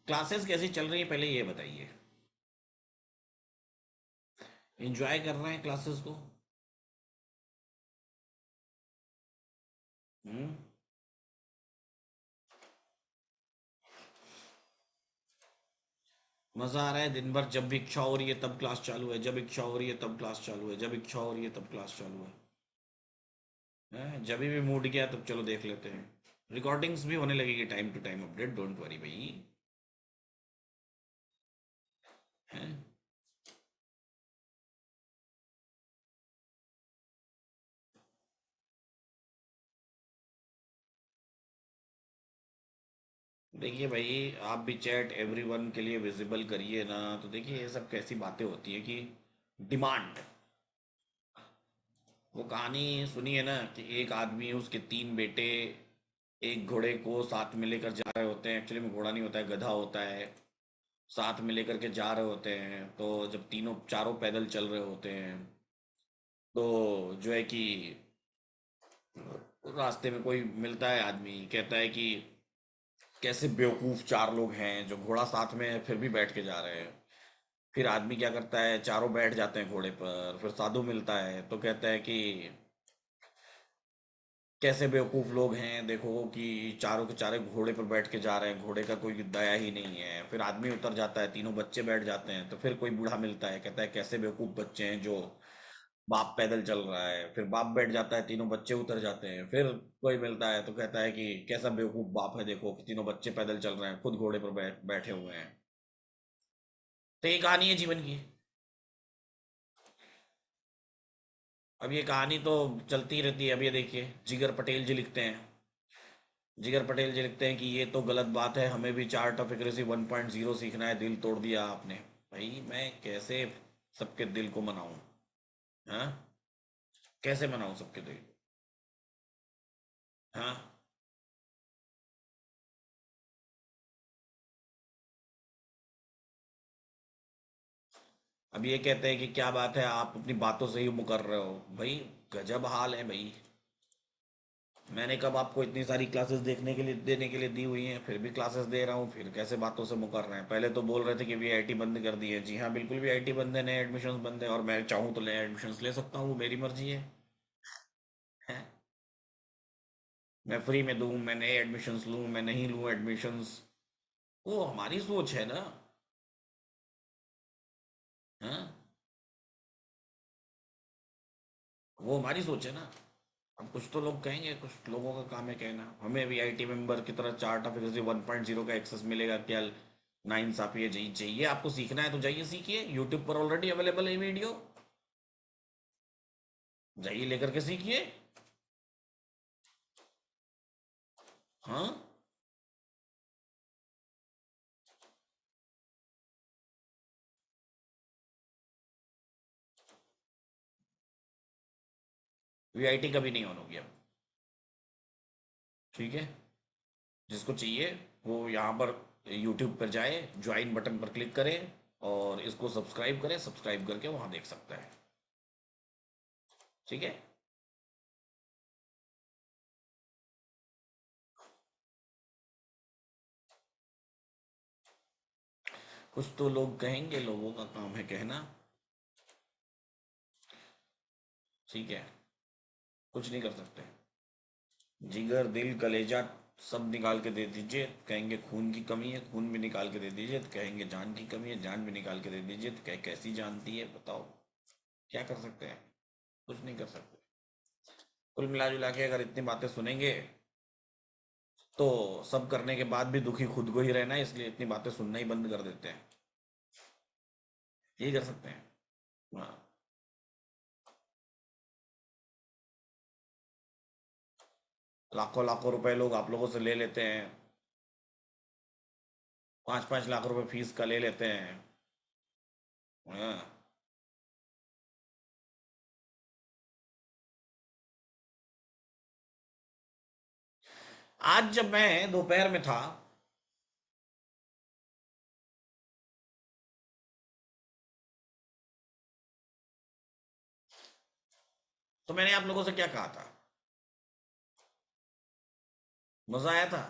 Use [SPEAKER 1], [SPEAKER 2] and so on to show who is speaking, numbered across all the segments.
[SPEAKER 1] Classes कैसी चल रही है पहले ये बताइए। एंजॉय कर रहे हैं क्लासेस को? हम्म। मजा आ रहा है दिन भर, जब भी इच्छा हो रही है तब क्लास चालू है, जब इच्छा हो रही है तब क्लास चालू है, जब इच्छा हो रही है तब क्लास चालू है, जब भी मूड किया तब चलो देख लेते हैं। रिकॉर्डिंग्स भी होने लगेगी time to time update, don't worry भाई। है। देखिए भाई, आप भी चैट एवरीवन के लिए विजिबल करिए ना, तो देखिए ये सब कैसी बातें होती है कि डिमांड। वो कहानी सुनिए ना कि एक आदमी, उसके तीन बेटे एक घोड़े को साथ में लेकर जा रहे होते हैं। एक्चुअली में घोड़ा नहीं होता है, गधा होता है। साथ में लेकर के जा रहे होते हैं, तो जब तीनों चारों पैदल चल रहे होते हैं, तो जो है कि रास्ते में कोई मिलता है आदमी, कहता है कि कैसे बेवकूफ चार लोग हैं, जो घोड़ा साथ में है फिर भी बैठ के जा रहे हैं। फिर आदमी क्या करता है, चारों बैठ जाते हैं घोड़े पर, फिर साधु मिलता है तो कहता है कि कैसे बेवकूफ लोग हैं, देखो कि चारों के चारे घोड़े पर बैठ के जा रहे हैं, घोड़े का कोई दया ही नहीं है। फिर आदमी उतर जाता है, तीनों बच्चे बैठ जाते हैं, तो फिर कोई बूढ़ा मिलता है, कहता है कैसे बेवकूफ बच्चे हैं जो बाप पैदल चल रहा है। फिर बाप बैठ जाता है, तीनों बच्चे उतर जाते हैं। फिर कोई मिलता है तो कहता है कि कैसा बेवकूफ बाप है, देखो कि तीनों बच्चे पैदल चल रहे हैं, खुद घोड़े पर बैठे हुए हैं। तो ये कहानी है जीवन की। अब ये कहानी तो चलती रहती है। अब ये देखिए, जिगर पटेल जी लिखते हैं, जिगर पटेल जी लिखते हैं कि ये तो गलत बात है, हमें भी चार्ट ऑफ एक्यूरेसी 1.0 सीखना है, दिल तोड़ दिया आपने। भाई मैं कैसे सबके दिल को मनाऊं? हाँ, कैसे मनाऊं सबके दिल? हाँ। अब ये कहते हैं कि क्या बात है, आप अपनी बातों से ही मुकर रहे हो। भाई गजब हाल है भाई। मैंने कब आपको इतनी सारी क्लासेस देखने के लिए देने के लिए दी हुई हैं, फिर भी क्लासेस दे रहा हूँ, फिर कैसे बातों से मुकर रहे हैं? पहले तो बोल रहे थे कि वीआईटी बंद कर दिए। जी हाँ, बिल्कुल वीआईटी बंद है, नए एडमिशन्स बंद है, और मैं चाहूँ तो नए एडमिशन्स ले सकता हूँ, वो मेरी मर्जी है। हैं? मैं फ्री में दूँ, मैं नए एडमिशन्स लूँ, मैं नहीं लूँ एडमिशन्स, वो हमारी सोच है ना। हाँ, वो हमारी सोच है ना। अब कुछ तो लोग कहेंगे, कुछ लोगों का काम है कहना। हमें वीआईटी मेंबर की तरह चार्ट ऑफ एक्यूरेसी 1.0 का एक्सेस मिलेगा क्या? ना इंसाफी है। चाहिए चाहिए आपको सीखना है तो जाइए सीखिए, यूट्यूब पर ऑलरेडी अवेलेबल है वीडियो, जाइए लेकर के सीखिए। हाँ। वीआईटी कभी नहीं ऑन होगी अब। ठीक है। जिसको चाहिए वो यहाँ पर यूट्यूब पर जाए, ज्वाइन बटन पर क्लिक करे, और इसको सब्सक्राइब करे, सब्सक्राइब करके वहाँ देख सकता है। ठीक है। कुछ तो लोग कहेंगे, लोगों का काम है कहना। ठीक है। कुछ नहीं कर सकते। जिगर दिल कलेजा सब निकाल के दे दीजिए, कहेंगे खून की कमी है, खून भी निकाल के दे दीजिए, तो कहेंगे जान की कमी है, जान भी निकाल के दे दीजिए, तो कैसी जानती है बताओ? क्या कर सकते हैं? कुछ नहीं कर सकते। कुल मिला जुला के अगर इतनी बातें सुनेंगे, तो सब करने के बाद भी दुखी खुद को ही रहना है, इसलिए इतनी बातें सुनना ही बंद कर देते हैं। यही कर सकते हैं। हाँ। लाखों लाखों रुपए लोग आप लोगों से ले लेते हैं, 5-5 लाख रुपए फीस का ले लेते हैं। हाँ। आज जब मैं दोपहर में था, तो मैंने आप लोगों से क्या कहा था? मजा आया था।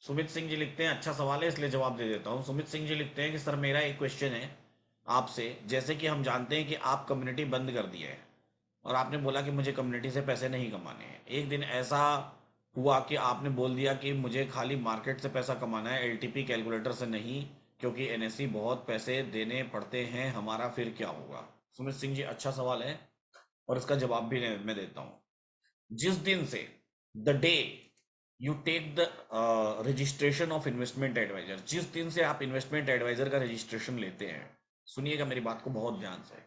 [SPEAKER 1] सुमित सिंह जी लिखते हैं, अच्छा सवाल है इसलिए जवाब दे देता हूँ। सुमित सिंह जी लिखते हैं कि सर मेरा एक क्वेश्चन है आपसे। जैसे कि हम जानते हैं कि आप कम्युनिटी बंद कर दिया है और आपने बोला कि मुझे कम्युनिटी से पैसे नहीं कमाने हैं। एक दिन ऐसा हुआ कि आपने बोल दिया कि मुझे खाली मार्केट से पैसा कमाना है, एलटीपी कैलकुलेटर से नहीं, क्योंकि एनएसई बहुत पैसे देने पड़ते हैं, हमारा फिर क्या होगा? सुमित सिंह जी, अच्छा सवाल है और इसका जवाब भी मैं देता हूँ। जिस दिन से the day you take the registration of investment advisor, जिस दिन से आप इन्वेस्टमेंट एडवाइजर का रजिस्ट्रेशन लेते हैं, सुनिएगा मेरी बात को बहुत ध्यान से,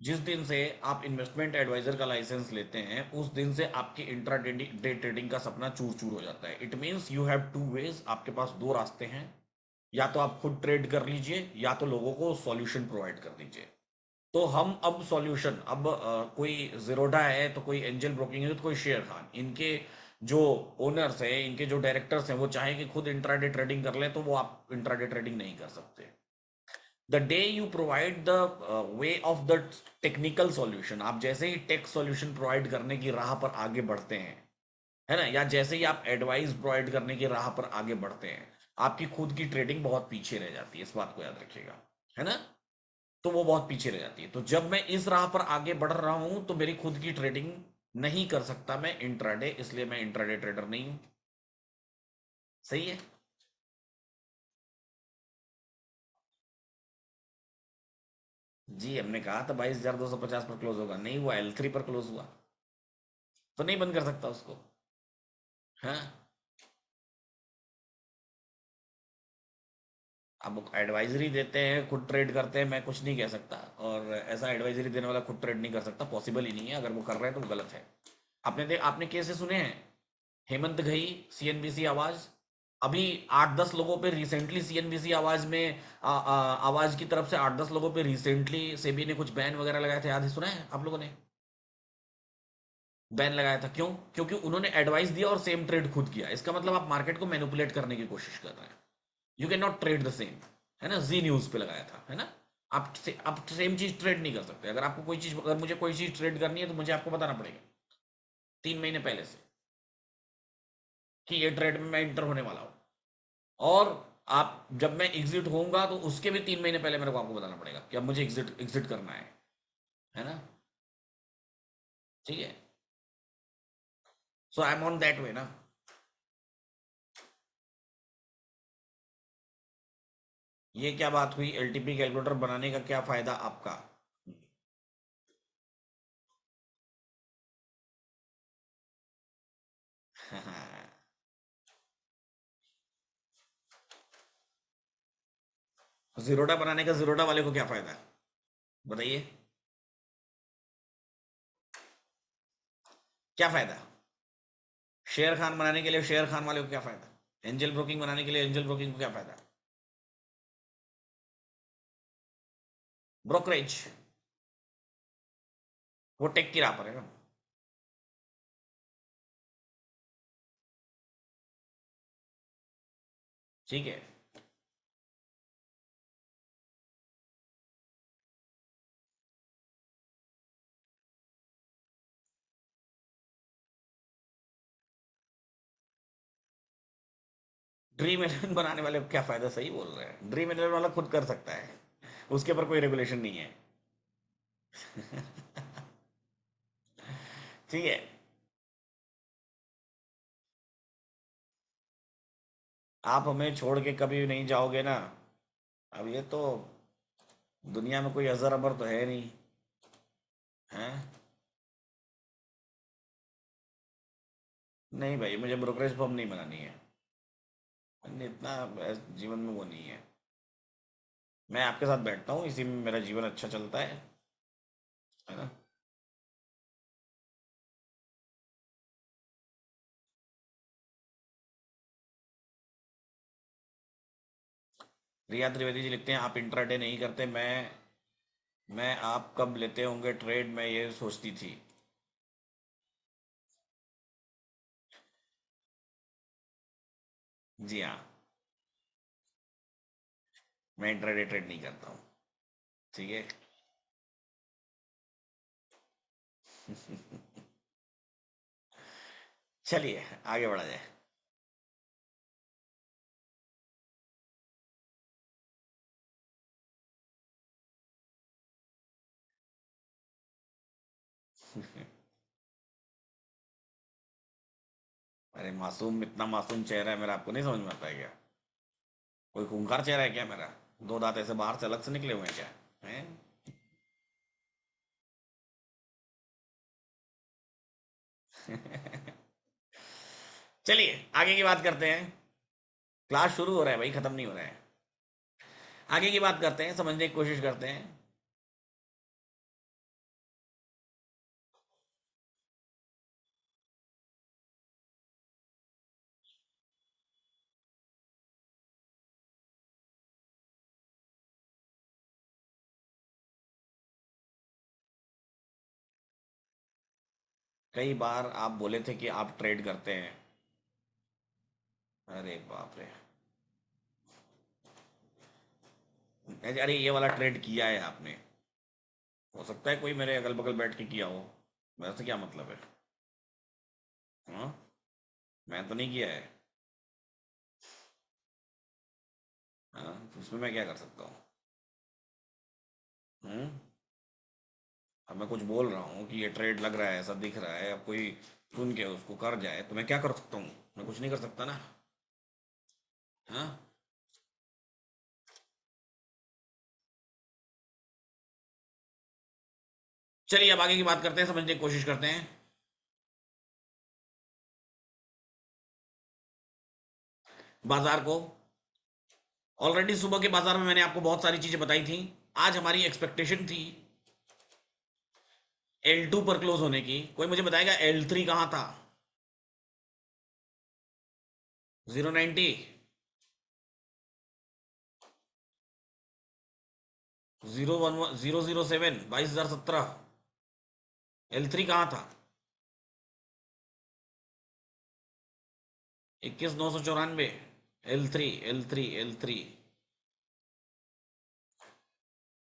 [SPEAKER 1] जिस दिन से आप इन्वेस्टमेंट एडवाइजर का लाइसेंस लेते हैं उस दिन से आपकी इंट्रा डे ट्रेडिंग का सपना चूर चूर हो जाता है। It means you have to wage, आपके पास दो रास्ते हैं। या तो आप खुद ट्रेड कर लीजिए या तो लोगों को सॉल्यूशन प्रोवाइड कर दीजिए। तो हम अब सॉल्यूशन, अब कोई जीरोधा है तो कोई एंजल ब्रोकिंग है तो कोई शेयर खान, इनके जो ओनर्स हैं, इनके जो डायरेक्टर्स हैं, वो चाहे कि खुद इंट्राडे ट्रेडिंग कर लें तो वो आप इंट्राडे ट्रेडिंग नहीं कर सकते। The day you provide the way of the technical solution, आप जैसे ही टेक सॉल्यूशन प्रोवाइड करने की राह पर आगे बढ़ते हैं, है ना, या जैसे ही आप एडवाइस प्रोवाइड करने की राह पर आगे बढ़ते हैं, आपकी खुद की ट्रेडिंग बहुत पीछे रह जाती है, इस बात को याद रखिएगा, है ना। तो वो बहुत पीछे रह जाती है। तो जब मैं इस राह पर आगे बढ़ रहा हूं तो मेरी खुद की ट्रेडिंग नहीं कर सकता मैं इंट्राडे, इसलिए मैं इंट्राडे ट्रेडर नहीं हूं। सही है। जी, हमने कहा था 22,250 पर क्लोज होगा, नहीं हुआ, L3 पर क्लोज हुआ, तो नहीं बंद कर सकता उसको। हाँ, अब एडवाइजरी देते हैं, खुद ट्रेड करते हैं, मैं कुछ नहीं कह सकता। और ऐसा एडवाइजरी देने वाला खुद ट्रेड नहीं कर सकता, पॉसिबल ही नहीं है। अगर वो कर रहे हैं तो वो गलत है। आपने कैसे सुने हैं? हेमंत घई, सीएनबीसी आवाज। अभी 8-10 लोगों पे रिसेंटली सीएनबीसी आवाज में आवाज की तरफ से 8-10 लोगों पे रिसेंटली सेबी ने कुछ बैन वगैरह लगाए थे, याद है? सुना है आप लोगों ने? बैन लगाया था, क्यों? क्योंकि उन्होंने एडवाइस दिया और सेम ट्रेड खुद किया। इसका मतलब आप मार्केट को मैनिपुलेट करने की कोशिश कर रहे हैं। You can not trade the same, है ना। जी न्यूज पे लगाया था, है ना। आप सेम चीज ट्रेड नहीं कर सकते। अगर आपको कोई चीज, अगर मुझे कोई चीज ट्रेड करनी है तो मुझे आपको बताना पड़ेगा 3 महीने पहले से कि ये ट्रेड में मैं इंटर होने वाला हूँ। और आप, जब मैं एग्जिट होऊंगा तो उसके भी 3 महीने पहले मेरे को आपको बताना पड़ेगा कि अब मुझे एग्जिट एग्जिट करना है ना। ठीक है। So I am on that way ना। ये क्या बात हुई? एलटीपी कैलकुलेटर बनाने का क्या फायदा आपका? जीरोडा बनाने का जीरोडा वाले को क्या फायदा है, बताइए? क्या फायदा? शेयर खान बनाने के लिए शेयर खान वाले को क्या फायदा? एंजल ब्रोकिंग बनाने के लिए एंजल ब्रोकिंग को क्या फायदा? ब्रोकरेज, वो टेक की राह पर है ना। ठीक है। ड्रीम इलेवन बनाने वाले को क्या फायदा? सही बोल रहे हैं, ड्रीम इलेवन वाला खुद कर सकता है, उसके ऊपर कोई रेगुलेशन नहीं है। ठीक है। आप हमें छोड़ के कभी नहीं जाओगे ना। अब ये तो, दुनिया में कोई अजर अमर तो है नहीं, है। नहीं भाई, मुझे ब्रोकरेज फर्म नहीं बनानी है। मैंने इतना जीवन में वो नहीं है। मैं आपके साथ बैठता हूँ, इसी में मेरा जीवन अच्छा चलता है ना। रिया त्रिवेदी जी लिखते हैं आप इंट्राडे नहीं करते, मैं आप कब लेते होंगे ट्रेड, मैं ये सोचती थी। जी हाँ, मैं इंट्राडे ट्रेड नहीं करता हूँ। ठीक है। चलिए आगे बढ़ा जाए। अरे मासूम, इतना मासूम चेहरा है मेरा, आपको नहीं समझ में आता है क्या? कोई खूंखार चेहरा है क्या मेरा? दो दांत ऐसे बाहर से अलग से निकले हुए हैं क्या? हैं? चलिए आगे की बात करते हैं। क्लास शुरू हो रहा है भाई, खत्म नहीं हो रहा है। आगे की बात करते हैं, समझने की कोशिश करते हैं। कई बार आप बोले थे कि आप ट्रेड करते हैं। अरे बाप रे। अरे ये वाला ट्रेड किया है आपने? हो सकता है कोई मेरे अगल बगल बैठ के किया हो। मेरे से क्या मतलब है? हाँ, मैं तो नहीं किया है। हाँ, तो उसमें मैं क्या कर सकता हूँ? हम्म। अब मैं कुछ बोल रहा हूँ कि ये ट्रेड लग रहा है, ऐसा दिख रहा है, अब कोई सुन के उसको कर जाए तो मैं क्या कर सकता हूँ? मैं कुछ नहीं कर सकता ना। हाँ। चलिए अब आगे की बात करते हैं, समझने की कोशिश करते हैं। बाजार को, ऑलरेडी सुबह के बाजार में मैंने आपको बहुत सारी चीजें बताई थी। आज हमारी एक्सपेक्टेशन थी L2 पर क्लोज होने की। कोई मुझे बताएगा L3 कहां था? 090, 011, 007, 22,017। L3 कहां था? 21,994। L3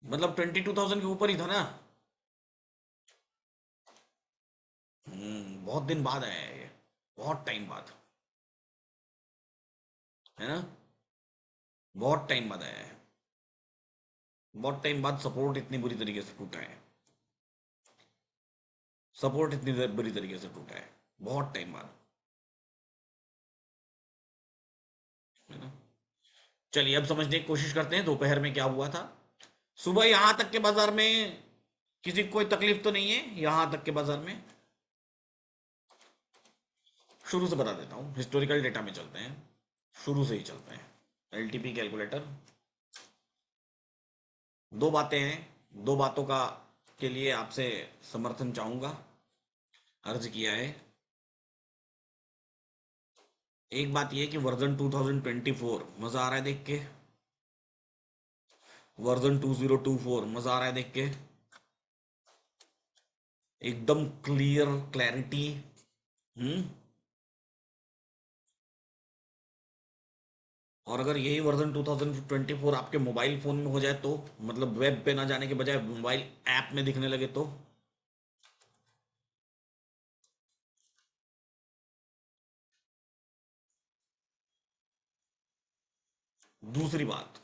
[SPEAKER 1] मतलब 22,000 के ऊपर ही था ना? बहुत दिन बाद आया है ये, बहुत टाइम बाद। है ना? बहुत टाइम बाद आया है। बहुत टाइम बाद सपोर्ट इतनी बुरी तरीके से टूटा है। सपोर्ट इतनी बुरी तरीके से टूटा है, बहुत टाइम बाद। है ना? चलिए अब समझने की कोशिश करते हैं दोपहर में क्या हुआ था। सुबह यहां तक के बाजार में किसी को कोई तकलीफ तो नहीं है? यहां तक के बाजार में शुरू से बता देता हूँ, हिस्टोरिकल डेटा में चलते हैं। शुरू से ही चलते हैं, एलटीपी कैलकुलेटर। दो बातें हैं, दो बातों का के लिए आपसे समर्थन चाहूंगा, अर्ज किया है। एक बात यह कि वर्जन 2024 मजा आ रहा है देख के। वर्जन 2024 मजा आ रहा है देख के। एकदम क्लियर, क्लैरिटी। हम्म। और अगर यही वर्जन 2024 आपके मोबाइल फोन में हो जाए तो, मतलब वेब पे ना जाने के बजाय मोबाइल ऐप में दिखने लगे तो। दूसरी बात,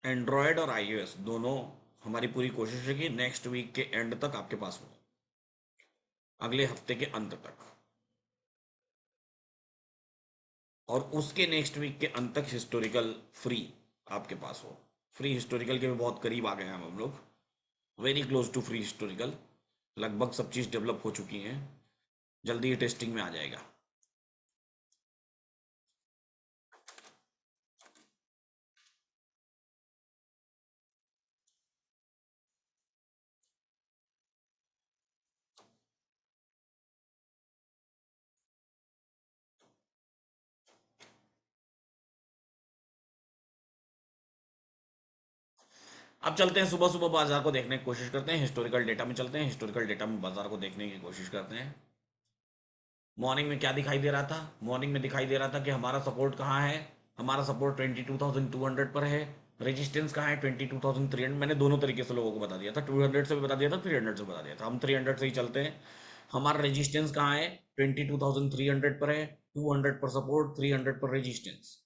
[SPEAKER 1] एंड्रॉयड और आईओएस दोनों, हमारी पूरी कोशिश है कि नेक्स्ट वीक के एंड तक आपके पास हो, अगले हफ्ते के अंत तक। और उसके नेक्स्ट वीक के अंत तक हिस्टोरिकल फ्री आपके पास हो। फ्री हिस्टोरिकल के भी बहुत करीब आ गए हैं हम लोग, very close to free historical. लगभग सब चीज़ डेवलप हो चुकी हैं, जल्दी ही टेस्टिंग में आ जाएगा। अब चलते हैं सुबह सुबह बाजार को देखने की कोशिश करते हैं, हिस्टोरिकल डेटा में चलते हैं, हिस्टोरिकल डेटा में बाजार को देखने की कोशिश करते हैं। मॉर्निंग में क्या दिखाई दे रहा था? मॉर्निंग में दिखाई दे रहा था कि हमारा सपोर्ट कहाँ है। हमारा सपोर्ट 22,200 पर है। रेजिस्टेंस कहाँ है? 22,300। मैंने दोनों तरीके से लोगों को बता दिया था, 200 से भी बता दिया था, 300 से बता दिया था। हम 300 से ही चलते हैं। हमारा रेजिस्टेंस कहाँ है? 22,300 पर है। 200 पर सपोर्ट, 300 पर resistance.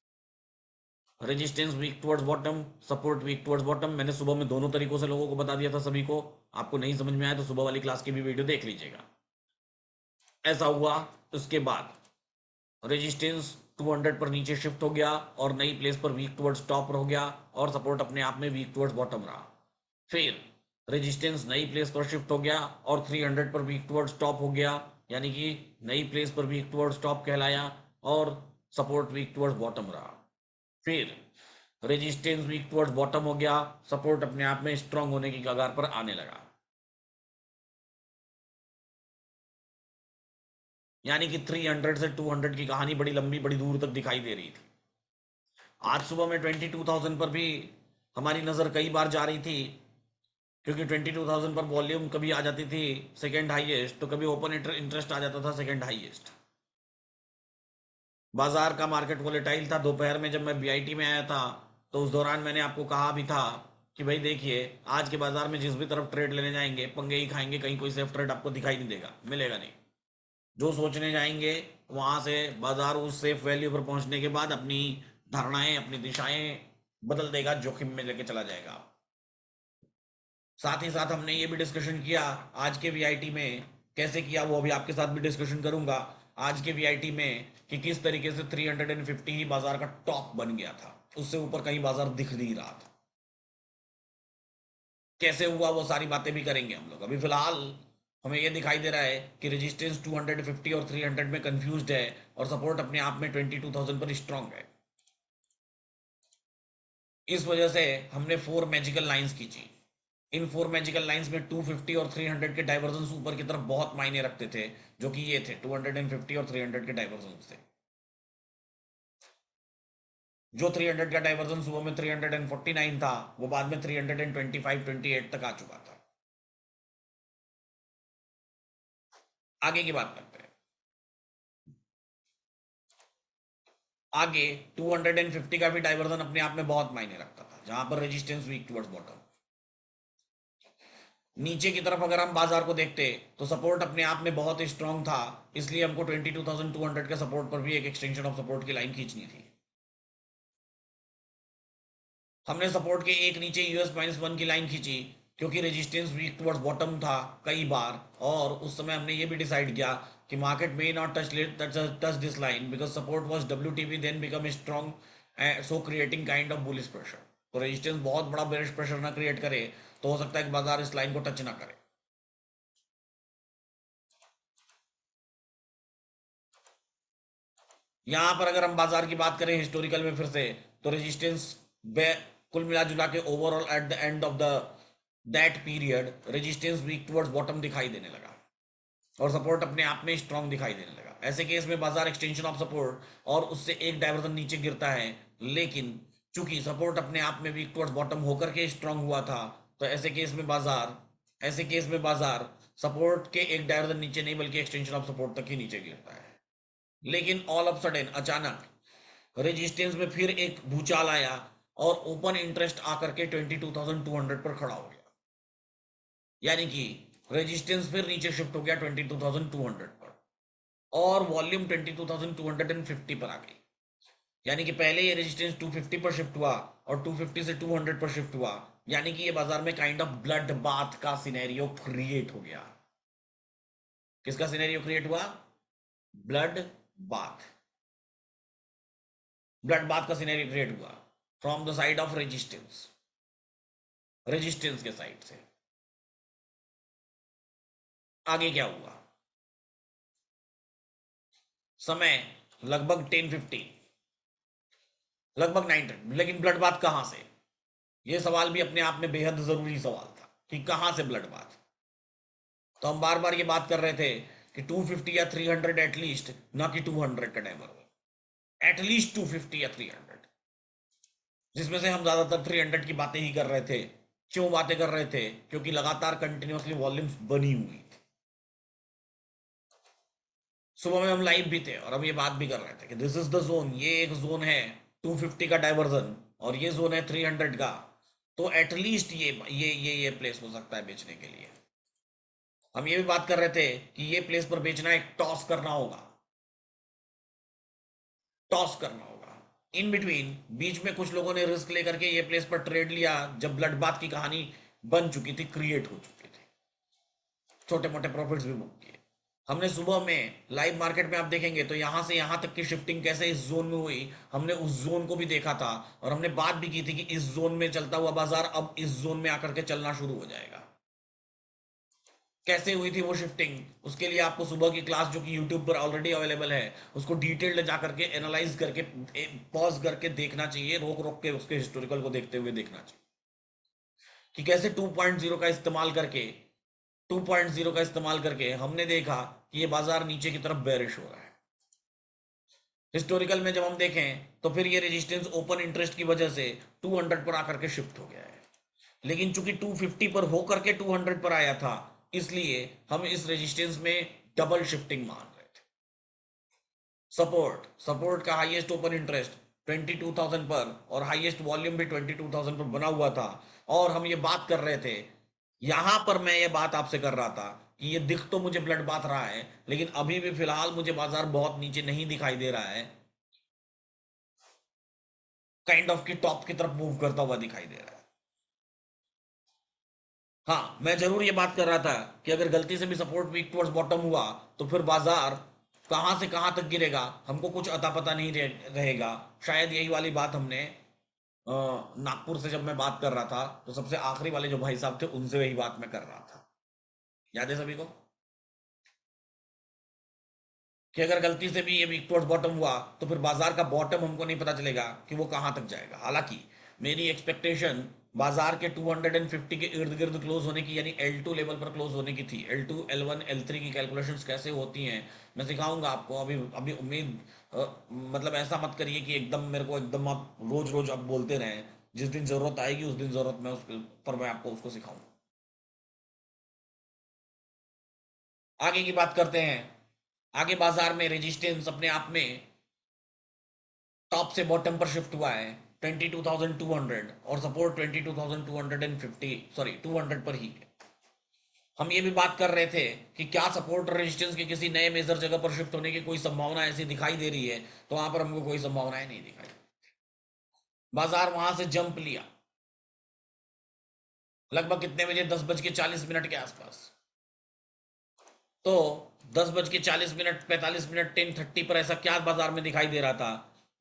[SPEAKER 1] Resistance weak towards bottom, support weak towards bottom. मैंने सुबह में दोनों तरीकों से लोगों को बता दिया था सभी को। आपको नहीं समझ में आया तो सुबह वाली क्लास की भी वीडियो देख लीजिएगा। ऐसा हुआ, उसके बाद रेजिस्टेंस 200 पर नीचे शिफ्ट हो गया और नई प्लेस पर वीक टुवर्ड्स टॉप हो गया और सपोर्ट अपने आप में वीक टुवर्ड्स बॉटम रहा। फिर रेजिस्टेंस नई प्लेस पर शिफ्ट हो गया और 300 पर वीक टुवर्ड्स टॉप हो गया, यानी कि नई प्लेस पर वीक टुवर्ड्स टॉप कहलाया और सपोर्ट वीक टुवर्ड्स बॉटम रहा। फिर रेजिस्टेंस वीक टुवर्ड्स बॉटम हो गया, सपोर्ट अपने आप में स्ट्रांग होने की कगार पर आने लगा, यानी कि 300 से 200 की कहानी बड़ी लंबी बड़ी दूर तक दिखाई दे रही थी। आज सुबह में 22,000 पर भी हमारी नज़र कई बार जा रही थी, क्योंकि 22,000 पर वॉल्यूम कभी आ जाती थी सेकेंड हाईएस्ट, तो कभी ओपन इंटरेस्ट आ जाता था सेकेंड हाईएस्ट। बाजार का मार्केट वोलेटाइल था। दोपहर में जब मैं बीआईटी में आया था तो उस दौरान मैंने आपको कहा भी था कि भाई देखिए, आज के बाजार में जिस भी तरफ ट्रेड लेने जाएंगे पंगे ही खाएंगे, कहीं कोई सेफ ट्रेड आपको दिखाई नहीं देगा, मिलेगा नहीं। जो सोचने जाएंगे वहां से बाजार उस सेफ वैल्यू पर पहुंचने के बाद अपनी धारणाएं, अपनी दिशाएं बदल देगा, जोखिम में लेके चला जाएगा। साथ ही साथ हमने ये भी डिस्कशन किया आज के वीआईटी में, कैसे किया वो अभी आपके साथ भी डिस्कशन करूंगा आज के वीआईटी में, कि किस तरीके से 350 ही बाजार का टॉप बन गया था, उससे ऊपर कहीं बाजार दिख नहीं रहा था। कैसे हुआ वो सारी बातें भी करेंगे हम लोग। अभी फिलहाल हमें ये दिखाई दे रहा है कि रेजिस्टेंस 250 और 300 में कंफ्यूज्ड है और सपोर्ट अपने आप में 22,000 पर स्ट्रांग है। इस वजह से हमने 4 मैजिकल लाइंस खींची। इन 4 मैजिकल लाइंस में 250 और 300 के डाइवर्जेंस ऊपर की तरफ बहुत मायने रखते थे, जो कि ये थे 250 और 300 के डाइवर्जेंस थे। जो 300 का डाइवर्जेंस सुबह में 349 था, वो बाद में 325 28 तक आ चुका था। आगे की बात करते हैं। आगे 250 का भी डाइवर्जन अपने आप में बहुत मायने रखता था, जहां पर रेजिस्टेंस वीक टुवर्ड्स बॉटम। नीचे की तरफ अगर हम बाजार को देखते तो सपोर्ट अपने आप में बहुत स्ट्रांग था, इसलिए हमको 22,200 के सपोर्ट पर भी एक एक्सटेंशन ऑफ सपोर्ट की लाइन खींचनी थी। हमने सपोर्ट के एक नीचे US-1 की लाइन खींची, क्योंकि रेजिस्टेंस वीक टुवर्ड्स बॉटम था कई बार, और उस समय हमने ये भी डिसाइड किया कि market may not touch this line because support was WTB then become strong, so creating kind of bullish pressure. तो रेजिस्टेंस बहुत बड़ा बेरिश प्रेशर ना क्रिएट करे तो हो सकता है कि बाजार इस लाइन को टच ना करे। यहां पर अगर हम बाजार की बात करें हिस्टोरिकल में फिर से, तो रेजिस्टेंस कुल मिला जुला के overall at the end of the that period resistance weak towards bottom दिखाई देने लगा और सपोर्ट अपने आप में स्ट्रांग दिखाई देने लगा। ऐसे केस में बाजार एक्सटेंशन ऑफ सपोर्ट और उससे एक डायवर्जन नीचे गिरता है, लेकिन चूंकि सपोर्ट अपने आप में वीक टुवर्ड्स बॉटम होकर के स्ट्रांग हुआ था, तो ऐसे केस में बाजार सपोर्ट के एक डायवर्जन नीचे नहीं बल्कि एक्सटेंशन ऑफ सपोर्ट तक ही नीचे गिरता है। लेकिन ऑल ऑफ सडन अचानक रेजिस्टेंस में फिर एक भूचाल आया और ओपन इंटरेस्ट आकर के 22,200 पर खड़ा हो गया, यानी कि रेजिस्टेंस फिर नीचे शिफ्ट हो गया 22,200 पर और वॉल्यूम 22,250 पर आ गई। यानी कि पहले ये रेजिस्टेंस 250 पर शिफ्ट हुआ और 250 से 200 पर शिफ्ट हुआ, यानी कि ये बाजार में काइंड ऑफ ब्लड बाथ का सिनेरियो क्रिएट हो गया। किसका सिनेरियो क्रिएट हुआ? Blood bath. ब्लड बाथ का सिनेरियो क्रिएट हुआ from the side of resistance, resistance के साइड से। आगे क्या हुआ? समय लगभग 10:50, लगभग 9:30, लेकिन ब्लड बाथ कहां से? यह सवाल भी अपने आप में बेहद जरूरी सवाल था कि कहां से ब्लड बाथ। तो हम बार बार ये बात कर रहे थे कि 250 या 300 एटलीस्ट, ना कि 200 का डायवर, एटलीस्ट 250 या 300, जिसमें से हम ज्यादातर 300 की बातें ही कर रहे थे। क्यों बातें कर रहे थे? क्योंकि लगातार कंटिन्यूसली वॉल्यूम्स बनी हुई थी। सुबह में हम लाइव भी थे और हम ये बात भी कर रहे थे कि दिस इज द जोन, ये एक जोन है 250 का डाइवर्जन और ये जोन है 300 का। तो एटलीस्ट ये प्लेस हो सकता है बेचने के लिए। हम ये भी बात कर रहे थे कि ये प्लेस पर बेचना, एक टॉस करना होगा, टॉस करना होगा। इन बिटवीन बीच में कुछ लोगों ने रिस्क लेकर के ये प्लेस पर ट्रेड लिया जब ब्लड बाथ की कहानी बन चुकी थी, क्रिएट हो चुकी थी, छोटे मोटे प्रॉफिट्स भी बुक किए हमने। सुबह में लाइव मार्केट में आप देखेंगे तो यहां से यहां तक की शिफ्टिंग कैसे इस जोन में हुई, हमने उस जोन को भी देखा था और हमने बात भी की थी कि इस जोन में चलता हुआ बाजार अब इस जोन में आकर के चलना शुरू हो जाएगा। कैसे हुई थी वो शिफ्टिंग, उसके लिए आपको सुबह की क्लास जो कि यूट्यूब पर ऑलरेडी अवेलेबल है उसको डिटेल्ड जा करके एनालाइज करके पॉज करके देखना चाहिए, रोक रोक के उसके हिस्टोरिकल को देखते हुए देखना चाहिए कि कैसे 2.0 का इस्तेमाल करके 2.0 का इस्तेमाल करके हमने देखा कि ये बाजार नीचे की तरफ बेरिश हो रहा है। हिस्टोरिकल में जब हम देखें तो फिर ये रेजिस्टेंस ओपन इंटरेस्ट की वजह से 200 पर आकर के शिफ्ट हो गया है, लेकिन चूंकि 250 पर होकर के 200 पर आया था इसलिए हम इस रेजिस्टेंस में डबल शिफ्टिंग मान रहे थे। सपोर्ट सपोर्ट का हाईएस्ट ओपन इंटरेस्ट 22,000 पर और हाईएस्ट वॉल्यूम भी 22,000 पर बना हुआ था, और हम ये बात कर रहे थे, यहां पर मैं ये बात आपसे कर रहा था कि ये दिख तो मुझे ब्लड बात रहा है लेकिन अभी भी फिलहाल मुझे बाजार बहुत नीचे नहीं दिखाई दे रहा है, काइंड ऑफ की टॉप की तरफ मूव करता हुआ दिखाई दे रहा है। हाँ, मैं जरूर ये बात कर रहा था कि अगर गलती से भी सपोर्ट वीक टुवर्ड्स बॉटम हुआ तो फिर बाजार कहां से कहां तक गिरेगा हमको कुछ अता पता नहीं रहेगा। शायद यही वाली बात हमने नागपुर से जब मैं बात कर रहा था तो सबसे आखिरी वाले जो भाई साहब थे उनसे वही बात मैं कर रहा था, याद है सभी को, कि अगर गलती से भी ये वीक टुवर्ड्स बॉटम हुआ तो फिर बाजार का बॉटम हमको नहीं पता चलेगा कि वो कहां तक जाएगा। हालांकि मेरी एक्सपेक्टेशन बाजार के 250 के इर्द गिर्द क्लोज होने की, यानी L2 लेवल पर क्लोज होने की थी। L2 L1 L3 की कैलकुलेशंस कैसे होती हैं मैं सिखाऊंगा आपको। अभी अभी उम्मीद मतलब ऐसा मत करिए कि एकदम मेरे को एकदम आप रोज रोज अब बोलते रहें, जिस दिन जरूरत आएगी उस दिन जरूरत में उस पर मैं आपको उसको सिखाऊंगा। आगे की बात करते हैं। आगे बाजार में रेजिस्टेंस अपने आप में टॉप से बॉटम पर शिफ्ट हुआ है 22,200 और सपोर्ट 22,250, सॉरी 200 पर ही है। हम ये भी बात कर रहे थे कि क्या सपोर्ट और रेजिस्टेंस के किसी नए मेजर जगह पर शिफ्ट होने की कोई संभावना ऐसी दिखाई दे रही है, तो वहां पर हमको कोई संभावनाएं नहीं दिखाई। बाजार वहां से जंप लिया लगभग कितने बजे, 10:40 के आसपास। तो 10:40 45 मिनट 10:30 पर ऐसा क्या बाजार में दिखाई दे रहा था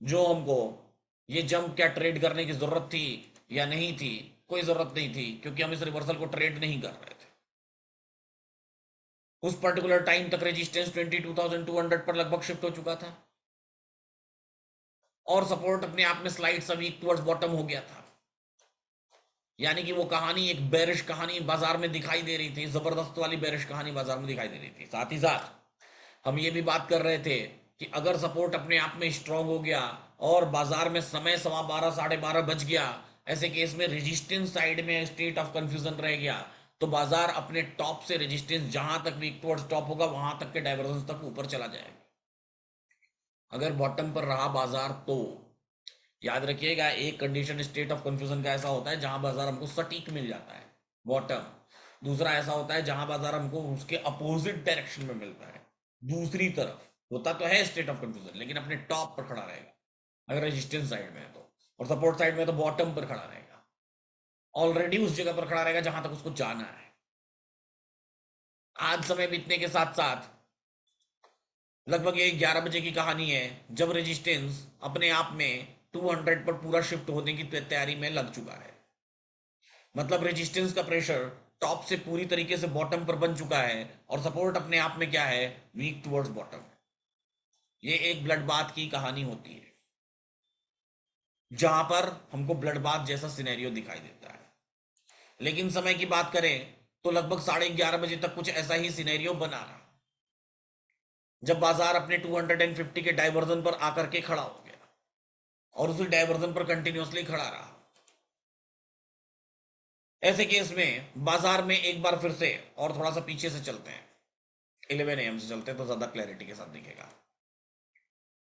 [SPEAKER 1] जो हमको ये जंप क्या ट्रेड करने की जरूरत थी या नहीं थी? कोई जरूरत नहीं थी क्योंकि हम इस रिवर्सल को ट्रेड नहीं कर रहे थे। उस पर्टिकुलर टाइम तक रेजिस्टेंस 22,200 पर लगभग शिफ्ट हो चुका था और सपोर्ट अपने आप में स्लाइड सभी टुवर्ड्स बॉटम हो गया था। यानी कि वो कहानी एक बेरिश कहानी बाजार में दिखाई दे रही थी, जबरदस्त वाली बेरिश कहानी बाजार में दिखाई दे रही थी। साथ ही साथ हम ये भी बात कर रहे थे कि अगर सपोर्ट अपने आप में स्ट्रांग हो गया और बाजार में समय 12:15 12:30 बज गया, ऐसे केस में रेजिस्टेंस साइड में स्टेट ऑफ कंफ्यूजन रह गया, तो बाजार अपने टॉप से रेजिस्टेंस जहां तक वीक टुवर्ड्स टॉप होगा वहां तक के डाइवर्जेंस तक ऊपर चला जाएगा। अगर बॉटम पर रहा बाजार तो याद रखिएगा, एक कंडीशन स्टेट ऑफ कंफ्यूजन का ऐसा होता है जहां बाजार हमको सटीक मिल जाता है बॉटम, दूसरा ऐसा होता है जहां बाजार हमको उसके अपोजिट डायरेक्शन में मिलता है। दूसरी तरफ होता तो है स्टेट ऑफ कंफ्यूजन लेकिन अपने टॉप पर खड़ा रहेगा अगर रेजिस्टेंस साइड में है तो, और सपोर्ट साइड में तो बॉटम पर खड़ा रहेगा, ऑलरेडी उस जगह पर खड़ा रहेगा जहां तक उसको जाना है। आज समय बीतने के साथ साथ लगभग ये 11 बजे की कहानी है जब रेजिस्टेंस अपने आप में 200 पर पूरा शिफ्ट होने की तैयारी में लग चुका है। मतलब रेजिस्टेंस का प्रेशर टॉप से पूरी तरीके से बॉटम पर बन चुका है और सपोर्ट अपने आप में क्या है, वीक टुवर्ड्स बॉटम। ये एक ब्लड बाथ की कहानी होती है जहां पर हमको ब्लड बाथ जैसा सिनेरियो दिखाई देता है। लेकिन समय की बात करें तो लगभग 11:30 बजे तक कुछ ऐसा ही सिनेरियो बना रहा जब बाजार अपने 250 के डाइवर्जन पर आकर के खड़ा हो गया और उसी डाइवर्जन पर कंटिन्यूसली खड़ा रहा। ऐसे केस में बाजार में एक बार फिर से और थोड़ा सा पीछे से चलते हैं, 11 AM से चलते हैं तो ज्यादा क्लैरिटी के साथ दिखेगा।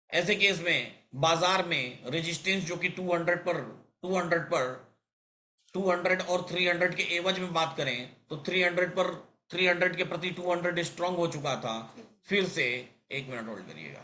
[SPEAKER 1] ऐसे केस में बाजार में रेजिस्टेंस जो कि 200 और 300 के एवज में बात करें तो 300 के प्रति 200 स्ट्रांग हो चुका था। फिर से 1 मिनट होल्ड करिएगा।